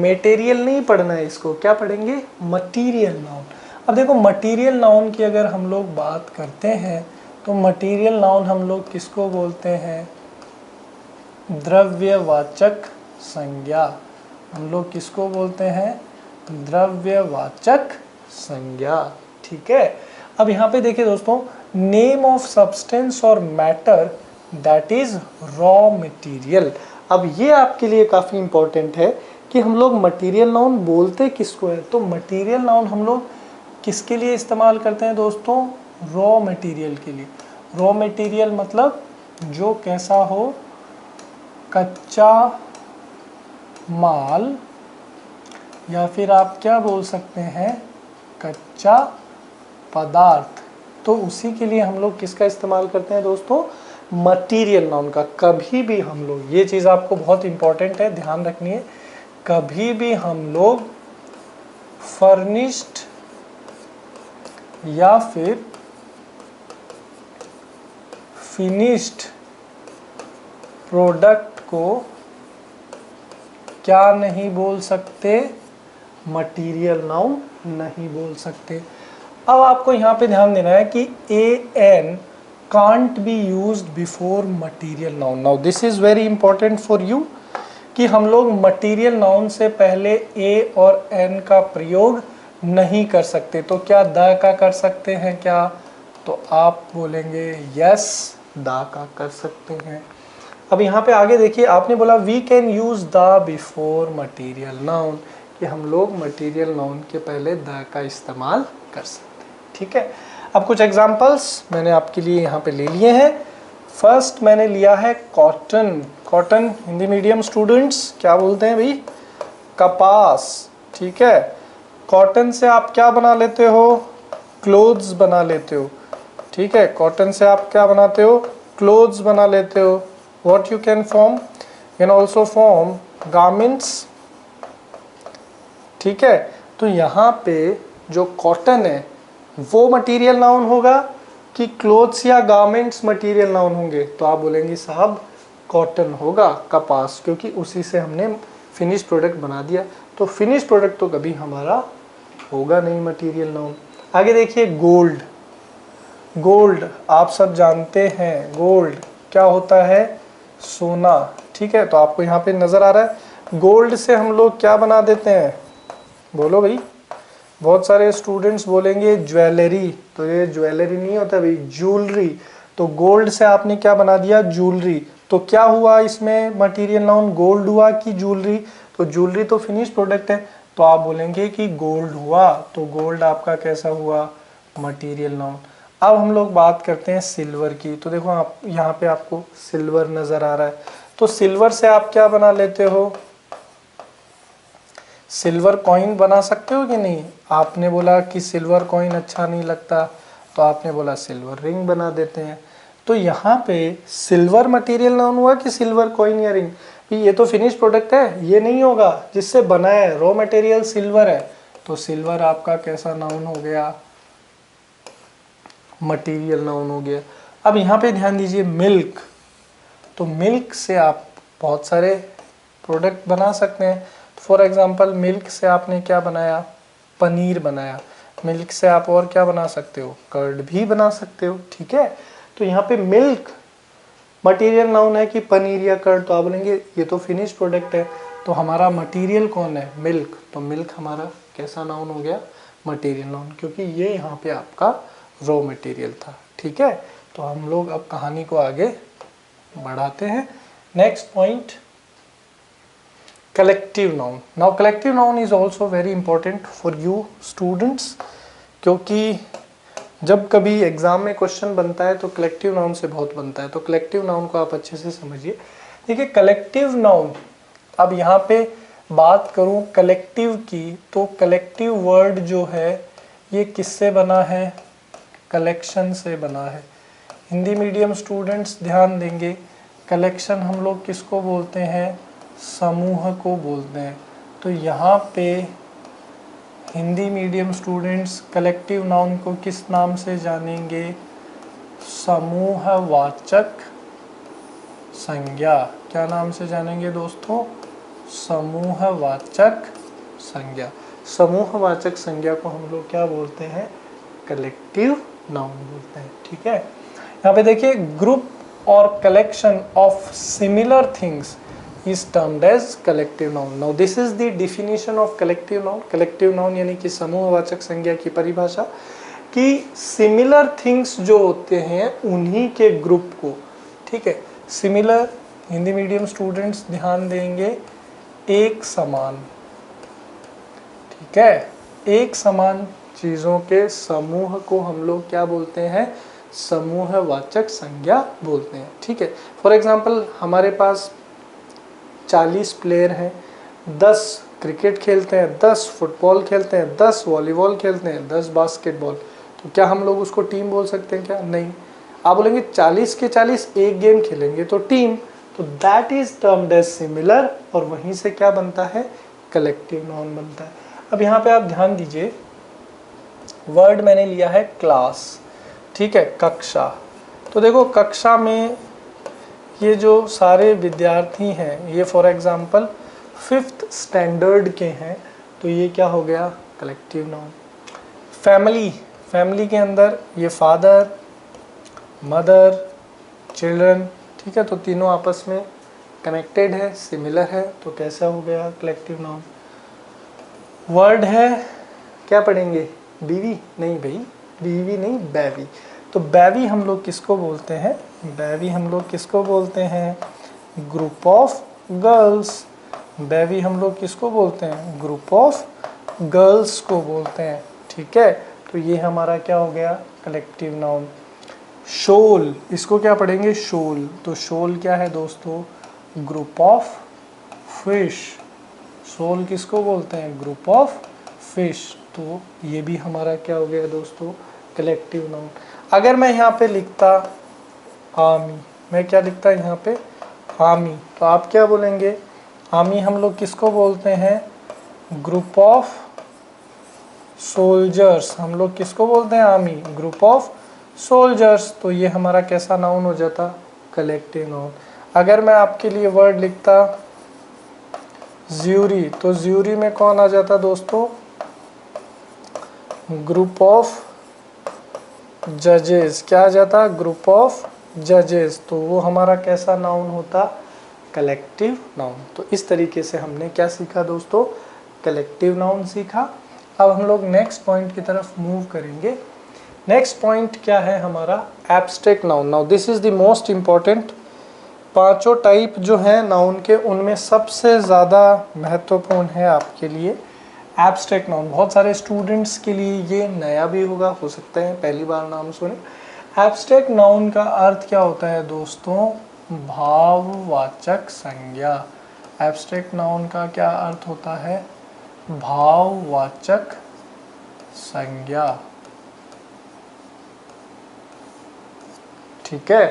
मटेरियल नहीं पढ़ना है, इसको क्या पढ़ेंगे? Material noun. अब देखो मटीरियल नाउन की अगर हम लोग बात करते हैं, तो मटीरियल नाउन हम लोग किसको बोलते हैं? द्रव्यवाचक संज्ञा। हम लोग किसको बोलते हैं? द्रव्यवाचक संज्ञा। ठीक है, अब यहाँ पे देखिए दोस्तों, नेम ऑफ सब्सटेंस और matter that is raw material. अब ये आपके लिए काफ़ी इंपॉर्टेंट है कि हम लोग मटेरियल नाउन बोलते किसको है। तो मटेरियल नाउन हम लोग किसके लिए इस्तेमाल करते हैं दोस्तों? रॉ मटेरियल के लिए। रॉ मटेरियल मतलब जो कैसा हो? कच्चा माल, या फिर आप क्या बोल सकते हैं? कच्चा पदार्थ। तो उसी के लिए हम लोग किसका इस्तेमाल करते हैं दोस्तों? मटीरियल नाउन का। कभी भी हम लोग, ये चीज़ आपको बहुत इंपॉर्टेंट है, ध्यान रखनी है, कभी भी हम लोग फर्निश्ड या फिर फिनिश्ड प्रोडक्ट को क्या नहीं बोल सकते, मटीरियल नाउन नहीं बोल सकते। अब आपको यहाँ पे ध्यान देना है कि an can't be used before material noun. Now this is very important for you कि हम लोग मटीरियल नाउन से पहले a और n का प्रयोग नहीं कर सकते। तो क्या द का कर सकते हैं क्या? तो आप बोलेंगे यस, द का कर सकते हैं। अब यहाँ पे आगे देखिए, आपने बोला we can use the before material noun, कि हम लोग मटीरियल नाउन के पहले द का इस्तेमाल कर सकते हैं। ठीक है, अब कुछ एग्जांपल्स मैंने आपके लिए यहाँ पे ले लिए हैं। फर्स्ट मैंने लिया है cotton. Cotton Hindi medium students क्या बोलते हैं भाई? कपास। ठीक है, कॉटन से आप क्या बना लेते हो? क्लोथ्स बना लेते हो। ठीक है, कॉटन से आप क्या बनाते हो? क्लोथ्स बना लेते हो। What you can form? Can also form garments। ठीक है, तो यहाँ पे जो कॉटन है वो मटीरियल नाउन होगा कि क्लोथ्स या गारमेंट्स मटीरियल नाउन होंगे? तो आप बोलेंगे साहब कॉटन होगा, कपास, क्योंकि उसी से हमने फिनिश प्रोडक्ट बना दिया। तो फिनिश प्रोडक्ट तो कभी हमारा होगा नहीं मटीरियल नाउन। आगे देखिए गोल्ड। गोल्ड आप सब जानते हैं, गोल्ड क्या होता है? सोना। ठीक है, तो आपको यहाँ पे नजर आ रहा है गोल्ड से हम लोग क्या बना देते हैं? बोलो भाई, बहुत सारे स्टूडेंट्स बोलेंगे ज्वेलरी। तो ये ज्वेलरी नहीं होता भाई, ज्वेलरी। तो गोल्ड से आपने क्या बना दिया? ज्वेलरी। तो क्या हुआ इसमें मटीरियल नाउन? गोल्ड हुआ कि ज्वेलरी? तो ज्वेलरी तो फिनिश प्रोडक्ट है, तो आप बोलेंगे कि गोल्ड हुआ। तो गोल्ड आपका कैसा हुआ? Material noun. अब हम लोग बात करते हैं सिल्वर की। तो देखो आप यहाँ पे आपको सिल्वर नजर आ रहा है, तो सिल्वर से आप क्या बना लेते हो? सिल्वर कॉइन बना सकते हो कि नहीं? आपने बोला कि सिल्वर कॉइन अच्छा नहीं लगता, तो आपने बोला सिल्वर रिंग बना देते हैं। तो यहाँ पे सिल्वर मटेरियल नाउन हुआ कि सिल्वर कॉइन या रिंग? ये तो फिनिश प्रोडक्ट है, ये नहीं होगा जिससे बना है, रॉ मटेरियल सिल्वर है। तो सिल्वर आपका कैसा नाउन हो गया? मटेरियल नाउन हो गया। अब यहाँ पे ध्यान दीजिए मिल्क। तो मिल्क से आप बहुत सारे प्रोडक्ट बना सकते हैं। फॉर एग्जांपल मिल्क से आपने क्या बनाया? पनीर बनाया। मिल्क से आप और क्या बना सकते हो? कर्ड भी बना सकते हो। ठीक है, तो यहाँ पे मिल्क मटेरियल नाउन है कि पनीर या कर्ड? तो आप बोलेंगे ये तो फिनिश प्रोडक्ट है, तो हमारा मटेरियल कौन है? मिल्क। तो मिल्क हमारा कैसा नाउन हो गया? मटेरियल नाउन, क्योंकि ये यहाँ पे आपका रॉ मटेरियल था। ठीक है, तो हम लोग अब कहानी को आगे बढ़ाते हैं। Next point, collective noun. Now collective noun is also very important for you students, क्योंकि जब कभी एग्जाम में क्वेश्चन बनता है तो कलेक्टिव नाउन से बहुत बनता है। तो कलेक्टिव नाउन को आप अच्छे से समझिए। देखिए कलेक्टिव नाउन, अब यहाँ पे बात करूँ कलेक्टिव की, तो कलेक्टिव वर्ड जो है ये किससे बना है? कलेक्शन से बना है। हिंदी मीडियम स्टूडेंट्स ध्यान देंगे, कलेक्शन हम लोग किसको बोलते हैं? समूह को बोलते हैं। तो यहाँ पे Hindi medium students collective noun को किस नाम से जानेंगे? समूहवाचक संज्ञा। क्या नाम से जानेंगे दोस्तों? समूहवाचक संज्ञा। समूहवाचक संज्ञा को हम लोग क्या बोलते हैं? कलेक्टिव नाउन बोलते हैं। ठीक है, यहाँ पे देखिए ग्रुप और collection of similar things is termed as collective noun. Now this is the definition of collective noun. collective noun यानी कि समूहवाचक संज्ञा की परिभाषा, कि सिमिलर थिंग्स जो होते हैं उन्हीं के ग्रुप को। ठीक है, सिमिलर हिंदी मीडियम स्टूडेंट्स ध्यान देंगे, एक समान। ठीक है, एक समान चीज़ों के समूह को हम लोग क्या बोलते हैं? समूहवाचक संज्ञा बोलते हैं। ठीक है, फॉर एग्जाम्पल हमारे पास 40 प्लेयर हैं, 10 क्रिकेट खेलते हैं, 10 फुटबॉल खेलते हैं, 10 वॉलीबॉल खेलते हैं, 10 बास्केटबॉल। तो क्या हम लोग उसको टीम बोल सकते हैं क्या? नहीं। आप बोलेंगे 40 के 40 एक गेम खेलेंगे तो टीम, तो that is termed as similar, और वहीं से क्या बनता है? कलेक्टिव नाउन बनता है। अब यहाँ पे आप ध्यान दीजिए, वर्ड मैंने लिया है क्लास, ठीक है, कक्षा। तो देखो कक्षा में ये जो सारे विद्यार्थी हैं, ये फॉर एग्जांपल 5th स्टैंडर्ड के हैं, तो ये क्या हो गया, कलेक्टिव नाउन। फैमिली, फैमिली के अंदर ये फादर, मदर, चिल्ड्रन, ठीक है, तो तीनों आपस में कनेक्टेड है, सिमिलर है, तो कैसा हो गया, कलेक्टिव नाउन। वर्ड है, क्या पढ़ेंगे, बीवी, नहीं भाई, बीवी नहीं, बैवी। तो बैवी हम लोग किसको बोलते हैं, बैवी हम लोग किसको बोलते हैं, ग्रुप ऑफ गर्ल्स। बैवी हम लोग किसको बोलते हैं, ग्रुप ऑफ गर्ल्स को बोलते हैं, ठीक है। तो ये हमारा क्या हो गया, कलेक्टिव नाउन। शोल, इसको क्या पढ़ेंगे, शोल। तो शोल क्या है दोस्तों, ग्रुप ऑफ फिश। शोल किसको बोलते हैं, ग्रुप ऑफ फिश। तो ये भी हमारा क्या हो गया दोस्तों, कलेक्टिव नाउन। अगर मैं यहाँ पे लिखता आर्मी, मैं क्या लिखता यहाँ पे, आर्मी, तो आप क्या बोलेंगे, आर्मी हम लोग किसको बोलते हैं, ग्रुप ऑफ सोल्जर्स। हम लोग किसको बोलते हैं, आर्मी, ग्रुप ऑफ सोल्जर्स। तो ये हमारा कैसा नाउन हो जाता, कलेक्टिव नाउन। अगर मैं आपके लिए वर्ड लिखता ज्यूरी, तो ज्यूरी में कौन आ जाता दोस्तों, ग्रुप ऑफ जजेस। क्या आ जाता, ग्रुप ऑफ जजेस। तो वो हमारा कैसा नाउन होता, कलेक्टिव नाउन। तो इस तरीके से हमने क्या सीखा दोस्तों, कलेक्टिव नाउन सीखा। अब हम लोग नेक्स्ट पॉइंट की तरफ मूव करेंगे। नेक्स्ट पॉइंट क्या है हमारा, abstract noun. Now this is the most important. पांचों टाइप जो हैं नाउन के, उनमें सबसे ज़्यादा महत्वपूर्ण है आपके लिए एब्स्ट्रैक्ट नाउन। बहुत सारे स्टूडेंट्स के लिए ये नया भी होगा, हो सकता है पहली बार नाम सुने। एब्स्ट्रैक्ट नाउन का अर्थ क्या होता है दोस्तों, भाववाचक संज्ञा। एब्स्ट्रैक्ट नाउन का क्या अर्थ होता है, भाववाचक संज्ञा, ठीक है।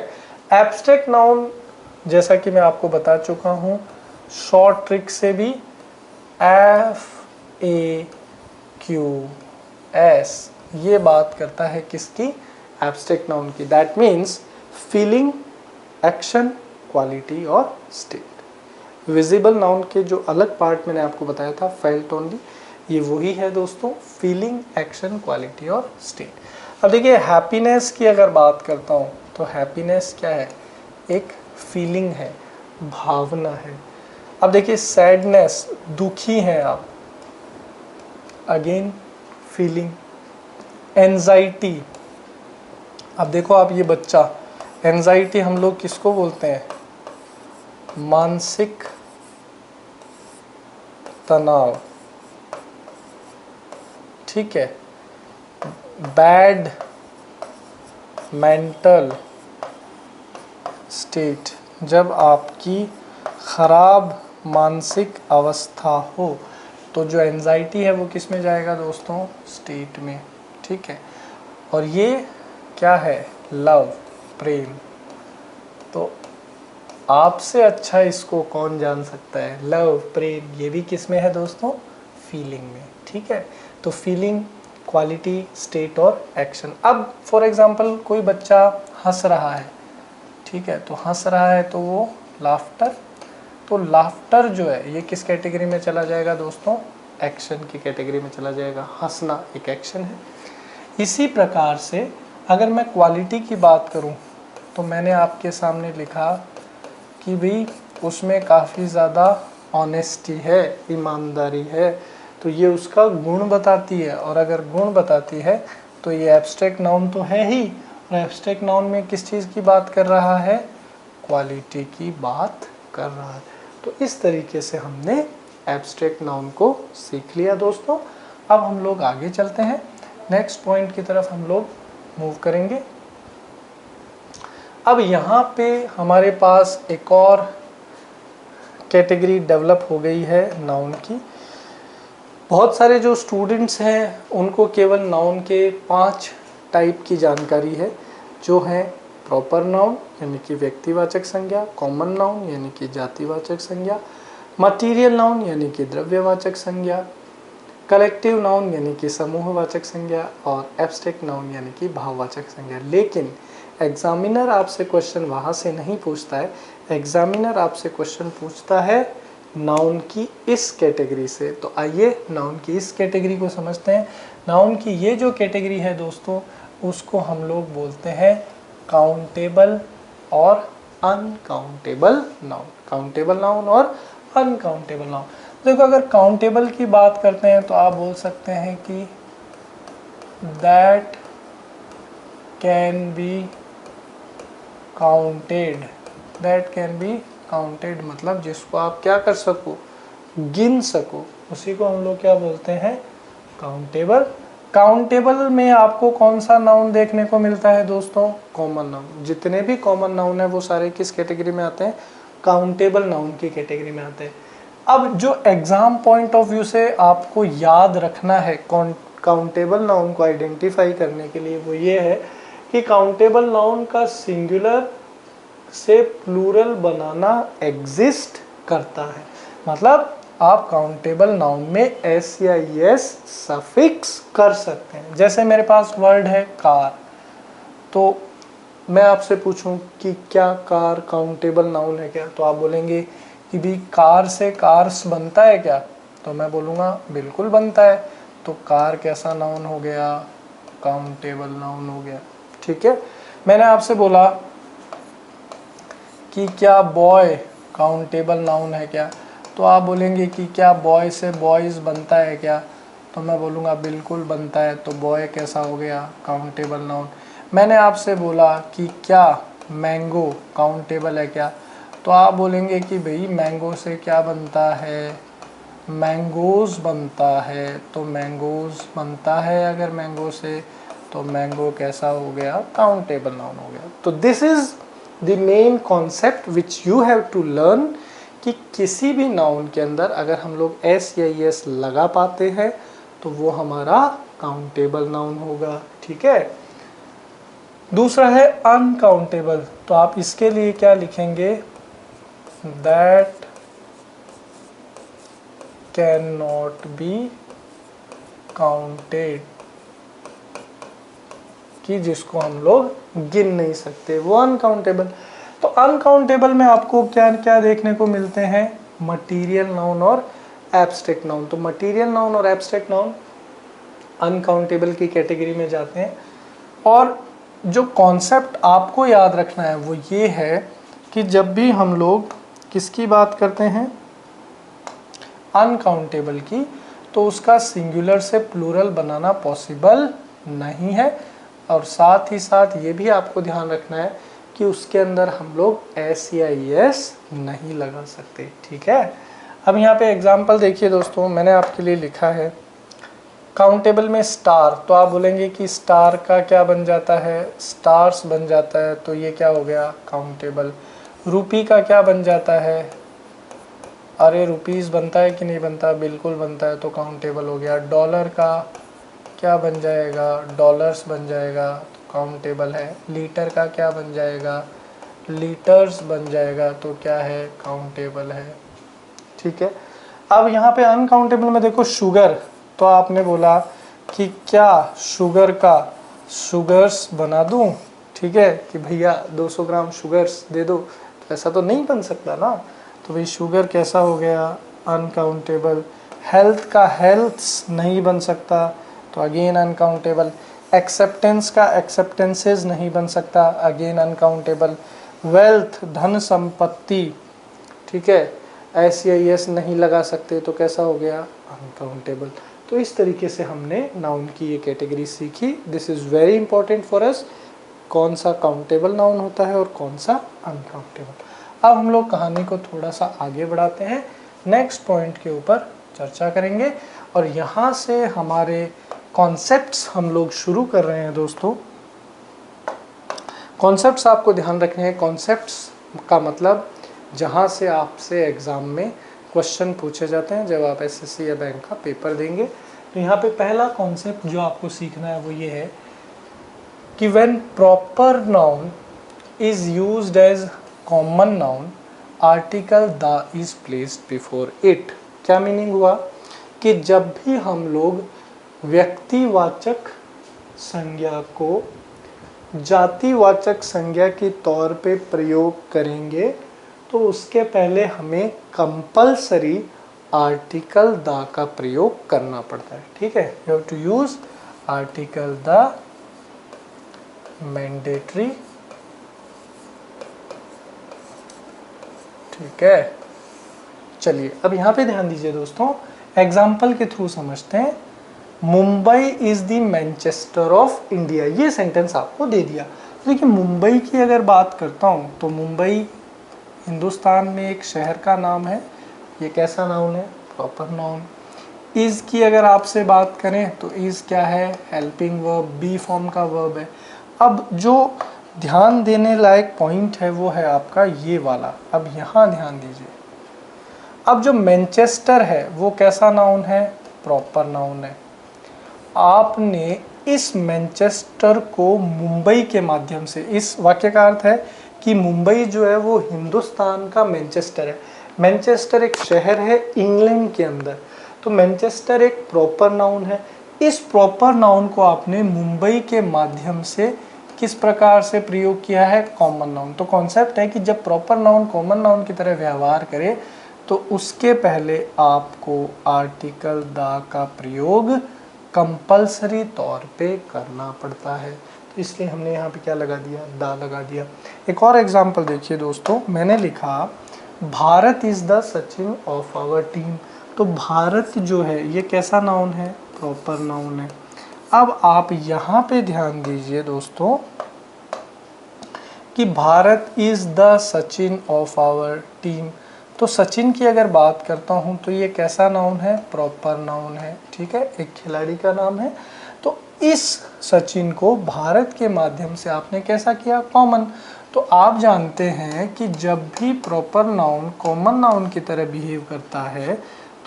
एब्स्ट्रैक्ट नाउन जैसा कि मैं आपको बता चुका हूं, शॉर्ट ट्रिक से भी FAQS, ये बात करता है किसकी, एब्स्ट्रैक्ट नाउन की। That means feeling, action, quality और स्टेट। विजिबल नाउन के जो अलग पार्ट मैंने आपको बताया था, फेल्ट ओनली, ये वही है दोस्तों, फीलिंग, एक्शन, क्वालिटी और स्टेट। अब देखिए हैप्पीनेस की अगर बात करता हूँ, तो हैप्पीनेस क्या है, एक फीलिंग है, भावना है। अब देखिए सैडनेस, दुखी हैं आप, अगेन फीलिंग। एंजाइटी, अब देखो आप ये बच्चा, एंजाइटी हम लोग किसको बोलते हैं, मानसिक तनाव, ठीक है। बैड मेंटल स्टेट, जब आपकी खराब मानसिक अवस्था हो, तो जो एंजाइटी है वो किस में जाएगा दोस्तों, स्टेट में, ठीक है। और ये क्या है, लव, प्रेम। तो आपसे अच्छा इसको कौन जान सकता है, लव, प्रेम, ये भी किस में है दोस्तों, फीलिंग में, ठीक है। तो फीलिंग, क्वालिटी, स्टेट और एक्शन। अब फॉर एग्जांपल कोई बच्चा हंस रहा है, ठीक है, तो हंस रहा है तो वो लाफ्टर, तो लाफ्टर जो है ये किस कैटेगरी में चला जाएगा दोस्तों, एक्शन की कैटेगरी में चला जाएगा। हंसना एक एक्शन है। इसी प्रकार से अगर मैं क्वालिटी की बात करूं, तो मैंने आपके सामने लिखा कि भाई उसमें काफ़ी ज़्यादा ऑनेस्टी है, ईमानदारी है, तो ये उसका गुण बताती है। और अगर गुण बताती है तो ये एब्स्ट्रैक्ट नाउन तो है ही, और एब्स्ट्रैक्ट नाउन में किस चीज़ की बात कर रहा है, क्वालिटी की बात कर रहा है। तो इस तरीके से हमने एब्स्ट्रैक्ट नाउन को सीख लिया दोस्तों। अब हम लोग आगे चलते हैं, नेक्स्ट पॉइंट की तरफ हम लोग मूव करेंगे। अब यहाँ पे हमारे पास एक और कैटेगरी डेवलप हो गई है नाउन की। बहुत सारे जो स्टूडेंट्स हैं उनको केवल नाउन के 5 टाइप की जानकारी है, जो हैं प्रॉपर नाउन यानी कि व्यक्तिवाचक संज्ञा, कॉमन नाउन यानी कि जातिवाचक संज्ञा, मटीरियल नाउन यानी कि द्रव्यवाचक संज्ञा, कलेक्टिव नाउन यानी कि समूहवाचक संज्ञा और एब्स्ट्रैक्ट नाउन यानी कि भाववाचक संज्ञा। लेकिन एग्जामिनर आपसे क्वेश्चन वहाँ से नहीं पूछता है, एग्जामिनर आपसे क्वेश्चन पूछता है नाउन की इस कैटेगरी से। तो आइए नाउन की इस कैटेगरी को समझते हैं। नाउन की ये जो कैटेगरी है दोस्तों, उसको हम लोग बोलते हैं काउंटेबल और अनकाउंटेबल नाउन। काउंटेबल नाउन और अनकाउंटेबल नाउन। देखो, अगर काउंटेबल की बात करते हैं तो आप बोल सकते हैं कि that can be counted. That can be counted मतलब जिसको आप क्या कर सको, गिन सको, उसी को हम लोग क्या बोलते हैं, काउंटेबल। काउंटेबल में आपको कौन सा नाउन देखने को मिलता है दोस्तों, कॉमन नाउन। जितने भी कॉमन नाउन है वो सारे किस कैटेगरी में आते हैं, काउंटेबल नाउन की कैटेगरी में आते हैं। अब जो एग्जाम पॉइंट ऑफ व्यू से आपको याद रखना है काउंटेबल नाउन को आइडेंटिफाई करने के लिए, वो ये है कि काउंटेबल नाउन का सिंगुलर से प्लूरल बनाना एग्जिस्ट करता है। मतलब आप काउंटेबल नाउन में एस या एस सफिक्स कर सकते हैं। जैसे मेरे पास वर्ड है कार, तो मैं आपसे पूछूं कि क्या कार काउंटेबल नाउन है क्या, तो आप बोलेंगे कि भी कार से कार्स बनता है क्या, तो मैं बोलूँगा बिल्कुल बनता है। तो कार कैसा नाउन हो गया, काउंटेबल नाउन हो गया। ठीक है। मैंने आपसे बोला कि क्या बॉय काउंटेबल नाउन है क्या, तो आप बोलेंगे कि क्या बॉय से बॉयज़ बनता है क्या, तो मैं बोलूँगा बिल्कुल बनता है। तो बॉय कैसा हो गया, काउंटेबल नाउन। मैंने आपसे बोला कि क्या मैंगो काउंटेबल है क्या, तो आप बोलेंगे कि भाई मैंगो से क्या बनता है, मैंगोज़ बनता है। तो मैंगोज़ बनता है अगर मैंगो से, तो मैंगो कैसा हो गया, काउंटेबल नाउन हो गया। तो this is the main concept which you have to learn कि किसी भी नाउन के अंदर अगर हम लोग एस या एस लगा पाते हैं तो वो हमारा काउंटेबल नाउन होगा। ठीक है। दूसरा है अनकाउंटेबल, तो आप इसके लिए क्या लिखेंगे, that can not be counted, कि जिसको हम लोग गिन नहीं सकते, वो अनकाउंटेबल। तो अनकाउंटेबल में आपको क्या क्या देखने को मिलते हैं, मटीरियल नाउन और एब्स्ट्रैक्ट नाउन। तो मटीरियल नाउन और एब्स्ट्रैक्ट नाउन अनकाउंटेबल की कैटेगरी में जाते हैं। और जो कॉन्सेप्ट आपको याद रखना है वो ये है कि जब भी हम लोग किसकी बात करते हैं, अनकाउंटेबल की, तो उसका सिंगुलर से प्लूरल बनाना पॉसिबल नहीं है। और साथ ही साथ ये भी आपको ध्यान रखना है कि उसके अंदर हम लोग एस या एस नहीं लगा सकते। ठीक है। अब यहाँ पे एग्जांपल देखिए दोस्तों, मैंने आपके लिए लिखा है काउंटेबल में स्टार, तो आप बोलेंगे कि स्टार का क्या बन जाता है, स्टार्स बन जाता है, तो ये क्या हो गया, काउंटेबल। रुपी का क्या बन जाता है, अरे रुपीज़ बनता है कि नहीं बनता, बिल्कुल बनता है, तो काउंटेबल हो गया। डॉलर का क्या बन जाएगा, डॉलर्स बन जाएगा, तो काउंटेबल है। लीटर का क्या बन जाएगा, लीटर्स बन जाएगा, तो क्या है, काउंटेबल है। ठीक है। अब यहाँ पे अनकाउंटेबल में देखो शुगर, तो आपने बोला कि क्या शुगर का शुगर्स बना दूँ, ठीक है, कि भैया 200 ग्राम शुगर्स दे दो, तो ऐसा तो नहीं बन सकता ना। तो भाई शुगर कैसा हो गया, अनकाउंटेबल। हेल्थ का हेल्थ्स नहीं बन सकता, तो अगेन अनकाउंटेबल। एक्सेप्टेंस का एक्सेप्टेंसेस नहीं बन सकता, अगेन अनकाउंटेबल। वेल्थ धन संपत्ति, ठीक है, एस या एस नहीं लगा सकते, तो कैसा हो गया, अनकाउंटेबल। तो इस तरीके से हमने नाउन की ये कैटेगरी सीखी। This is very important for us, कौन सा काउंटेबल नाउन होता है और कौन सा अनकाउंटेबल। अब हम लोग कहानी को थोड़ा सा आगे बढ़ाते हैं, नेक्स्ट पॉइंट के ऊपर चर्चा करेंगे। और यहाँ से हमारे कॉन्सेप्ट्स हम लोग शुरू कर रहे हैं दोस्तों। कॉन्सेप्ट्स आपको ध्यान रखने हैं। कॉन्सेप्ट्स का मतलब जहाँ से आपसे एग्ज़ाम में क्वेश्चन पूछे जाते हैं जब आप एसएससी या बैंक का पेपर देंगे। तो यहाँ पे पहला कॉन्सेप्ट जो आपको सीखना है वो ये है कि when proper noun is used as common noun, article the is placed before it. क्या मीनिंग हुआ कि जब भी हम लोग व्यक्तिवाचक संज्ञा को जातिवाचक संज्ञा के तौर पे प्रयोग करेंगे तो उसके पहले हमें कंपल्सरी आर्टिकल द का प्रयोग करना पड़ता है। ठीक है, you have to use article the mandatory. ठीक है, चलिए अब यहाँ पे ध्यान दीजिए दोस्तों, एग्जाम्पल के थ्रू समझते हैं। Mumbai is the Manchester of India, ये सेंटेंस आपको दे दिया। देखिए मुंबई की अगर बात करता हूँ तो मुंबई हिंदुस्तान में एक शहर का नाम है। ये कैसा नाउन है? Proper noun. इज की अगर आपसे बात करें तो इज क्या है? हेल्पिंग वर्ब, बी फॉर्म का वर्ब है। अब जो ध्यान देने लायक पॉइंट है वो है आपका ये वाला। अब यहाँ ध्यान दीजिए, अब जो मैनचेस्टर है वो कैसा नाउन है? प्रॉपर नाउन है। आपने इस मैनचेस्टर को मुंबई के माध्यम से, इस वाक्य का अर्थ है कि मुंबई जो है वो हिंदुस्तान का मैनचेस्टर है। मैनचेस्टर एक शहर है इंग्लैंड के अंदर, तो मैनचेस्टर एक प्रॉपर नाउन है। इस प्रॉपर नाउन को आपने मुंबई के माध्यम से किस प्रकार से प्रयोग किया है? Common noun. तो कॉन्सेप्ट है कि जब प्रॉपर नाउन कॉमन नाउन की तरह व्यवहार करे तो उसके पहले आपको आर्टिकल द का प्रयोग कंपल्सरी तौर पे करना पड़ता है। तो इसलिए हमने यहाँ पे क्या लगा दिया? द लगा दिया। एक और एग्जांपल देखिए दोस्तों, मैंने लिखा Bharat is the Sachin of our team. तो भारत जो है ये कैसा नाउन है? प्रॉपर नाउन है। अब आप यहाँ पे ध्यान दीजिए दोस्तों कि Bharat is the Sachin of our team. तो सचिन की अगर बात करता हूँ तो ये कैसा नाउन है? प्रॉपर नाउन है। ठीक है, एक खिलाड़ी का नाम है। तो इस सचिन को भारत के माध्यम से आपने कैसा किया? कॉमन। तो आप जानते हैं कि जब भी प्रॉपर नाउन कॉमन नाउन की तरह बिहेव करता है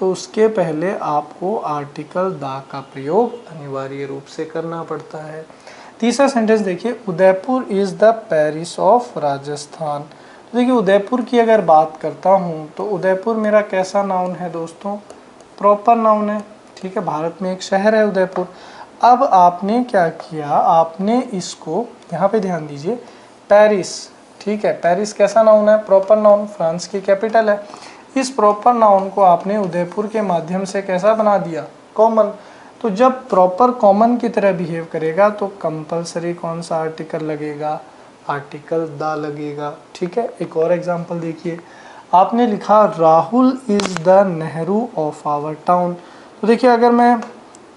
तो उसके पहले आपको आर्टिकल द का प्रयोग अनिवार्य रूप से करना पड़ता है। तीसरा सेंटेंस देखिए, Udaipur is the Paris of Rajasthan. तो देखिए उदयपुर की अगर बात करता हूँ तो उदयपुर मेरा कैसा नाउन है दोस्तों? प्रॉपर नाउन है। ठीक है, भारत में एक शहर है उदयपुर। अब आपने क्या किया? आपने इसको यहाँ पे ध्यान दीजिए, पेरिस। ठीक है, पेरिस कैसा नाउन है? प्रॉपर नाउन, फ्रांस की कैपिटल है। इस प्रॉपर नाउन को आपने उदयपुर के माध्यम से कैसा बना दिया? कॉमन। तो जब प्रॉपर कॉमन की तरह बिहेव करेगा तो कंपलसरी कौन सा आर्टिकल लगेगा? आर्टिकल द लगेगा। ठीक है, एक और एग्जांपल देखिए, आपने लिखा Rahul is the Nehru of our town. तो देखिए अगर मैं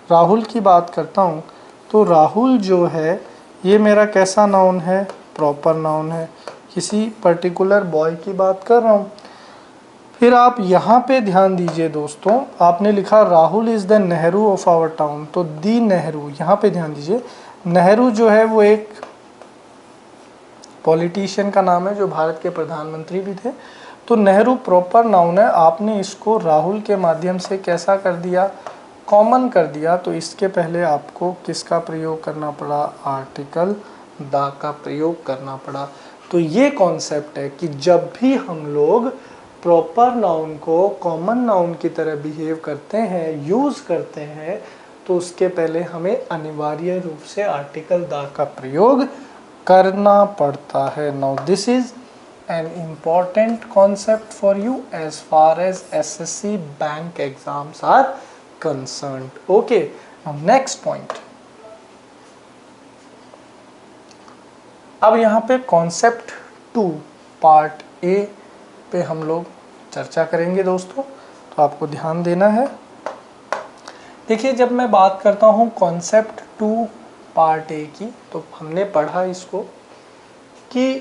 राहुल की बात करता हूँ तो राहुल जो है ये मेरा कैसा नाउन है? प्रॉपर नाउन है। किसी पर्टिकुलर बॉय की बात कर रहा हूँ। फिर आप यहाँ पे ध्यान दीजिए दोस्तों, आपने लिखा Rahul is the Nehru of our town. तो दी नेहरू, यहाँ पे ध्यान दीजिए, नेहरू जो है वो एक पॉलिटिशियन का नाम है जो भारत के प्रधानमंत्री भी थे। तो नेहरू प्रॉपर नाउन है, आपने इसको राहुल के माध्यम से कैसा कर दिया? कॉमन कर दिया। तो इसके पहले आपको किसका प्रयोग करना पड़ा? आर्टिकल द का प्रयोग करना पड़ा। तो ये कॉन्सेप्ट है कि जब भी हम लोग प्रॉपर नाउन को कॉमन नाउन की तरह बिहेव करते हैं, यूज़ करते हैं, तो उसके पहले हमें अनिवार्य रूप से आर्टिकल द का प्रयोग करना पड़ता है। Now this is an important concept for you as far as SSC bank exams are concerned. Okay, now next point. अब यहाँ पे कॉन्सेप्ट 2 पार्ट ए पे हम लोग चर्चा करेंगे दोस्तों, तो आपको ध्यान देना है। देखिए जब मैं बात करता हूँ कॉन्सेप्ट 2 पार्ट ए की, तो हमने पढ़ा इसको कि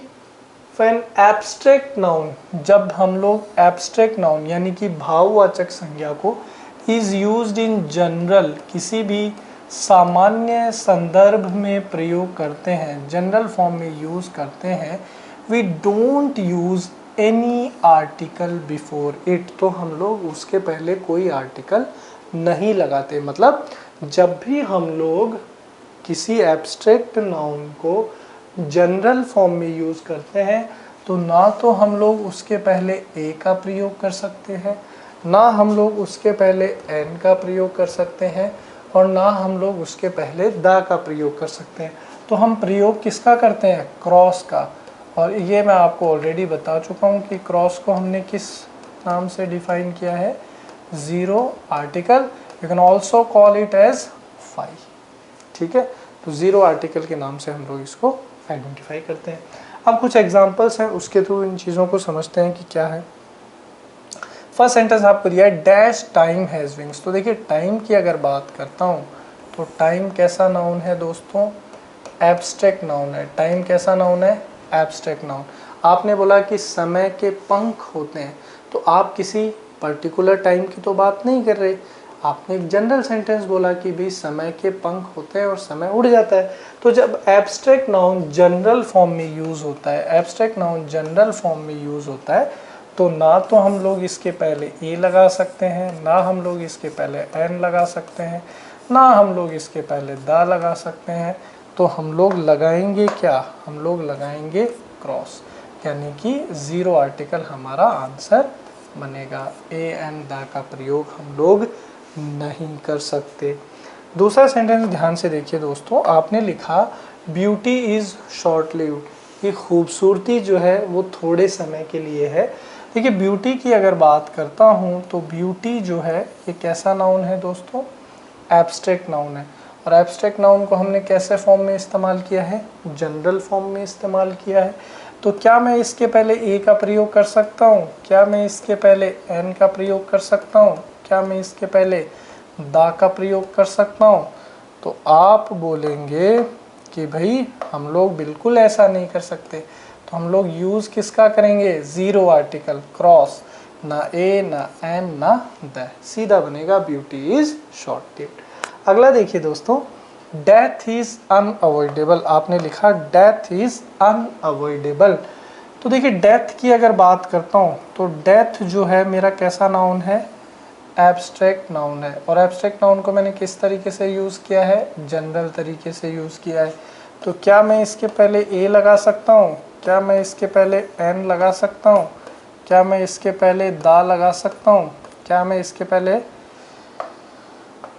व्हेन एब्स्ट्रैक्ट नाउन, जब हम लोग एब्स्ट्रैक्ट नाउन यानी कि भाववाचक संज्ञा को इज यूज्ड इन जनरल, किसी भी सामान्य संदर्भ में प्रयोग करते हैं, जनरल फॉर्म में यूज करते हैं, we don't use any article before it. तो हम लोग उसके पहले कोई आर्टिकल नहीं लगाते। मतलब जब भी हम लोग किसी एब्स्ट्रैक्ट नाउन को जनरल फॉर्म में यूज़ करते हैं तो ना तो हम लोग उसके पहले ए का प्रयोग कर सकते हैं, ना हम लोग उसके पहले एन का प्रयोग कर सकते हैं और ना हम लोग उसके पहले द का प्रयोग कर सकते हैं। तो हम प्रयोग किसका करते हैं? क्रॉस का। और ये मैं आपको ऑलरेडी बता चुका हूँ कि क्रॉस को हमने किस नाम से डिफाइन किया है? Zero article. You can also call it as phi. ठीक है, तो ज़ीरो आर्टिकल के नाम से हम लोग इसको आइडेंटिफाई करते हैं। अब कुछ एग्जांपल्स हैं, उसके थ्रू इन चीज़ों को समझते हैं कि क्या है। फर्स्ट सेंटेंस आपको दिया है डैश टाइम हैज़ विंग्स। तो देखिए टाइम की अगर बात करता हूँ तो टाइम कैसा नाउन है दोस्तों? एब्स्ट्रैक्ट नाउन है। टाइम कैसा नाउन है? Abstract noun. आपने बोला कि समय के पंख होते हैं, तो आप किसी पर्टिकुलर टाइम की तो बात नहीं कर रहे, आपने एक जनरल सेंटेंस बोला कि भाई समय के पंख होते हैं और समय उड़ जाता है। तो जब एब्स्ट्रैक्ट नाउन जनरल फॉर्म में यूज़ होता है, एब्स्ट्रैक्ट नाउन जनरल फॉर्म में यूज़ होता है, तो ना तो हम लोग इसके पहले ए लगा सकते हैं, ना हम लोग इसके पहले एन लगा सकते हैं, ना हम लोग इसके पहले दा लगा सकते हैं। तो हम लोग लगाएंगे क्या? हम लोग लगाएंगे क्रॉस, यानी कि ज़ीरो आर्टिकल हमारा आंसर बनेगा। ए एन दा का प्रयोग हम लोग नहीं कर सकते। दूसरा सेंटेंस ध्यान से देखिए दोस्तों, आपने लिखा ब्यूटी इज़ शॉर्ट लिव्ड। ये खूबसूरती जो है वो थोड़े समय के लिए है। देखिए ब्यूटी की अगर बात करता हूँ तो ब्यूटी जो है ये कैसा नाउन है दोस्तों? एब्स्ट्रैक्ट नाउन है। और एब्स्ट्रैक्ट नाउन को हमने कैसे फॉर्म में इस्तेमाल किया है? जनरल फॉर्म में इस्तेमाल किया है। तो क्या मैं इसके पहले ए का प्रयोग कर सकता हूँ? क्या मैं इसके पहले एन का प्रयोग कर सकता हूँ? क्या मैं इसके पहले दा का प्रयोग कर सकता हूँ? तो आप बोलेंगे कि भाई हम लोग बिल्कुल ऐसा नहीं कर सकते। तो हम लोग यूज़ किसका करेंगे? Zero article, cross. ना ए ना एन ना द, सीधा बनेगा ब्यूटी इज़ शॉर्ट लिव्ड। अगला देखिए दोस्तों, डेथ इज़ अनअवॉइडेबल। आपने लिखा डेथ इज़ अनअवॉइडेबल। तो देखिए डेथ की अगर बात करता हूँ तो डेथ जो है मेरा कैसा नाउन है? एब्स्ट्रैक्ट नाउन है। और एब्स्ट्रैक्ट नाउन को मैंने किस तरीके से यूज़ किया है? जनरल तरीके से यूज़ किया है। तो क्या मैं इसके पहले ए लगा सकता हूँ? क्या मैं इसके पहले एन लगा सकता हूँ? क्या मैं इसके पहले दा लगा सकता हूँ? क्या मैं इसके पहले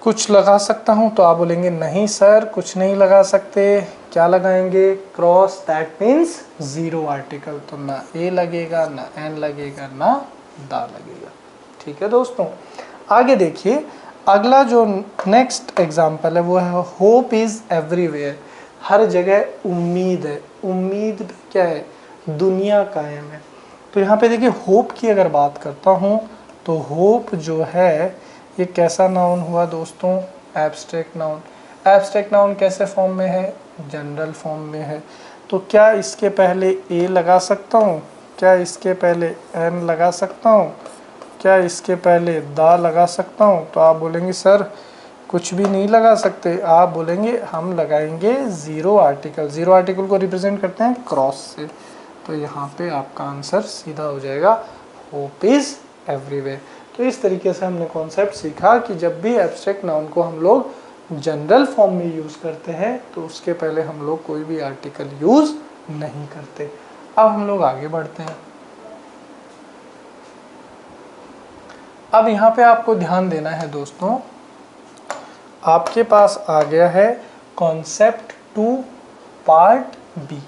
कुछ लगा सकता हूँ? तो आप बोलेंगे नहीं सर, कुछ नहीं लगा सकते। क्या लगाएंगे? Cross, that means zero article. तो ना ए लगेगा, ना एन लगेगा, ना दा लगेगा। ठीक है दोस्तों, आगे देखिए। अगला जो नेक्स्ट एग्जाम्पल है वो है होप इज़ एवरीवेयर। हर जगह उम्मीद है। उम्मीद क्या है? दुनिया कायम है। तो यहाँ पे देखिए होप की अगर बात करता हूँ तो होप जो है ये कैसा नाउन हुआ दोस्तों? Abstract noun. एब्स्ट्रैक्ट नाउन कैसे फॉर्म में है? जनरल फॉर्म में है। तो क्या इसके पहले ए लगा सकता हूँ? क्या इसके पहले एन लगा सकता हूँ? क्या इसके पहले दा लगा सकता हूँ? तो आप बोलेंगे सर कुछ भी नहीं लगा सकते। आप बोलेंगे हम लगाएंगे ज़ीरो आर्टिकल। ज़ीरो आर्टिकल को रिप्रेजेंट करते हैं क्रॉस से। तो यहाँ पे आपका आंसर सीधा हो जाएगा होप इज़ एवरीवेयर। तो इस तरीके से हमने कॉन्सेप्ट सीखा कि जब भी एब्स्ट्रैक्ट नाउन को हम लोग जनरल फॉर्म में यूज़ करते हैं तो उसके पहले हम लोग कोई भी आर्टिकल यूज़ नहीं करते। अब हम लोग आगे बढ़ते हैं। अब यहाँ पे आपको ध्यान देना है दोस्तों, आपके पास आ गया है कॉन्सेप्ट 2 पार्ट बी।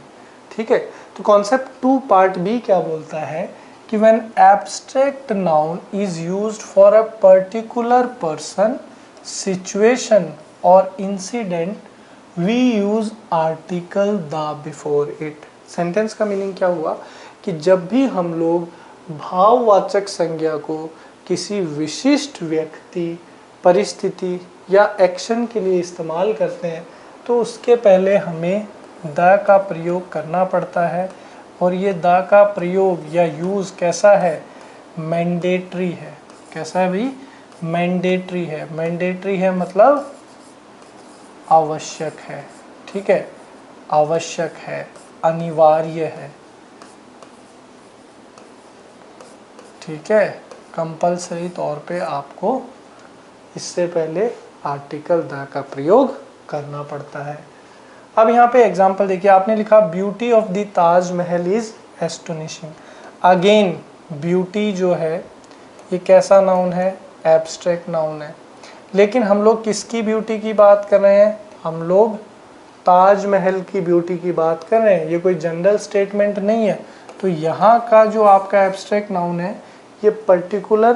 ठीक है, तो कॉन्सेप्ट 2 पार्ट बी क्या बोलता है कि when abstract noun is used for a particular person, situation और incident we use article the before it. Sentence का मीनिंग क्या हुआ कि जब भी हम लोग भाववाचक संज्ञा को किसी विशिष्ट व्यक्ति, परिस्थिति या एक्शन के लिए इस्तेमाल करते हैं तो उसके पहले हमें द का प्रयोग करना पड़ता है। और ये द का प्रयोग या यूज़ कैसा है? मैंडेटरी है। कैसा है भाई? मैंडेटरी है। मैंडेटरी है मतलब आवश्यक है। ठीक है, आवश्यक है, अनिवार्य है। ठीक है, कंपलसरी तौर पे आपको इससे पहले आर्टिकल द का प्रयोग करना पड़ता है। अब यहाँ पे एग्जांपल देखिए, आपने लिखा beauty of the Taj Mahal is astonishing. Again beauty जो है ये कैसा नाउन है? एब्स्ट्रैक्ट नाउन है। लेकिन हम लोग किसकी ब्यूटी की बात कर रहे हैं? हम लोग ताजमहल की ब्यूटी की बात कर रहे हैं, ये कोई जनरल स्टेटमेंट नहीं है। तो यहाँ का जो आपका एब्स्ट्रैक्ट नाउन है ये पर्टिकुलर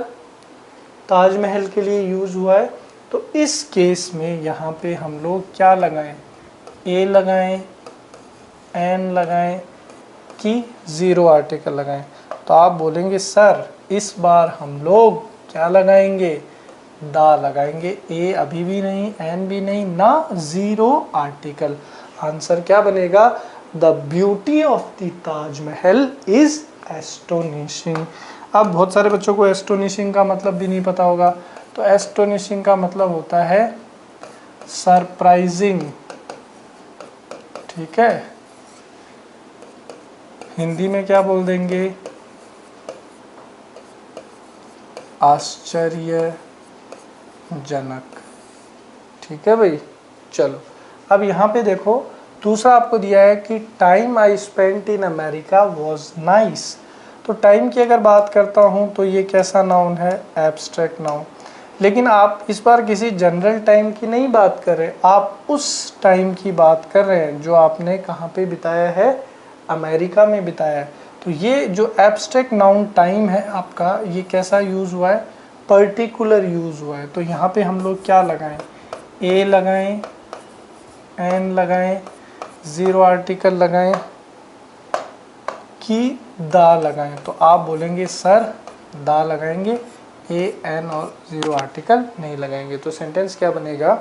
ताजमहल के लिए यूज हुआ है। तो इस केस में यहाँ पे हम लोग क्या लगाएं? ए लगाएं, एन लगाएं कि जीरो आर्टिकल लगाएं? तो आप बोलेंगे सर इस बार हम लोग क्या लगाएंगे? दा लगाएंगे। ए अभी भी नहीं, एन भी नहीं, ना जीरो आर्टिकल। आंसर क्या बनेगा? The beauty of the Taj Mahal is astonishing. अब बहुत सारे बच्चों को एस्टोनिशिंग का मतलब भी नहीं पता होगा। तो एस्टोनिशिंग का मतलब होता है सरप्राइजिंग, ठीक है। हिंदी में क्या बोल देंगे? आश्चर्यजनक, ठीक है भाई। चलो अब यहाँ पे देखो, दूसरा आपको दिया है कि time I spent in America was nice. तो टाइम की अगर बात करता हूँ तो ये कैसा नाउन है? Abstract noun. लेकिन आप इस बार किसी जनरल टाइम की नहीं बात कर रहे, आप उस टाइम की बात कर रहे हैं जो आपने कहाँ पे बिताया है? अमेरिका में बिताया है। तो ये जो एब्स्ट्रैक्ट नाउन टाइम है आपका, ये कैसा यूज़ हुआ है? पर्टिकुलर यूज़ हुआ है। तो यहाँ पे हम लोग क्या लगाएं? ए लगाएं, एन लगाएं, जीरो आर्टिकल लगाएं कि दा लगाएं? तो आप बोलेंगे सर दा लगाएंगे, ए एन और जीरो आर्टिकल नहीं लगाएंगे। तो सेंटेंस क्या बनेगा?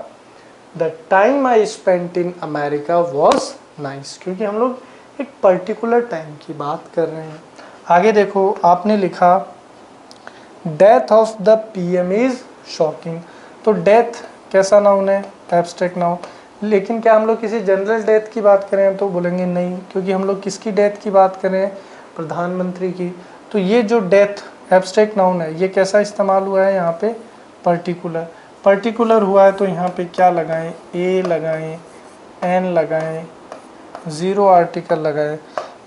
The time I spent in America was nice, क्योंकि हम लोग एक पर्टिकुलर टाइम की बात कर रहे हैं। आगे देखो, आपने लिखा death of the PM is shocking. तो डेथ कैसा नाउन है? Abstract noun. लेकिन क्या हम लोग किसी जनरल डेथ की बात करें? तो बोलेंगे नहीं, क्योंकि हम लोग किसकी डेथ की बात कर रहे हैं? प्रधानमंत्री की। तो ये जो डेथ एब्स्ट्रैक्ट नाउन है ये कैसा इस्तेमाल हुआ है यहाँ पे? पर्टिकुलर। पर्टिकुलर हुआ है तो यहाँ पे क्या लगाएं? ए लगाएं, एन लगाएं, जीरो आर्टिकल लगाएं।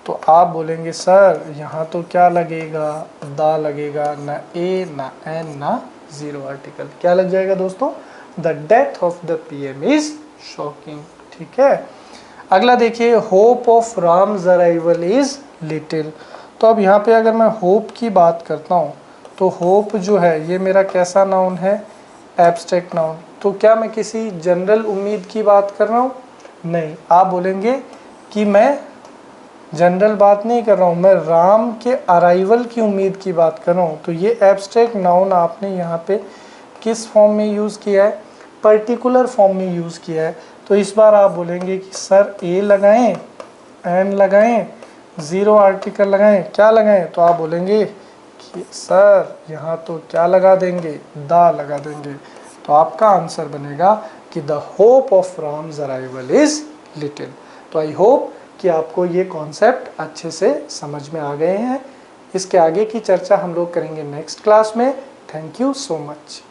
तो आप बोलेंगे सर यहाँ तो क्या लगेगा? दा लगेगा, ना ए ना एन ना जीरो आर्टिकल। क्या लग जाएगा दोस्तों? The death of the PM is shocking, ठीक है। अगला देखिए, hope of Ram's arrival is little. तो अब यहाँ पे अगर मैं होप की बात करता हूँ तो होप जो है ये मेरा कैसा नाउन है? Abstract noun. तो क्या मैं किसी जनरल उम्मीद की बात कर रहा हूँ? नहीं। आप बोलेंगे कि मैं जनरल बात नहीं कर रहा हूँ, मैं राम के अराइवल की उम्मीद की बात कर रहा हूँ। तो ये एब्स्ट्रैक्ट नाउन आपने यहाँ पे किस फॉर्म में यूज़ किया है? पर्टिकुलर फॉर्म में यूज़ किया है। तो इस बार आप बोलेंगे कि सर ए लगाएं, एन लगाएं, जीरो आर्टिकल लगाएं, क्या लगाएं? तो आप बोलेंगे कि सर यहाँ तो क्या लगा देंगे? दा लगा देंगे। तो आपका आंसर बनेगा कि the hope of Ram's arrival is little. तो आई होप कि आपको ये कॉन्सेप्ट अच्छे से समझ में आ गए हैं। इसके आगे की चर्चा हम लोग करेंगे नेक्स्ट क्लास में। Thank you so much.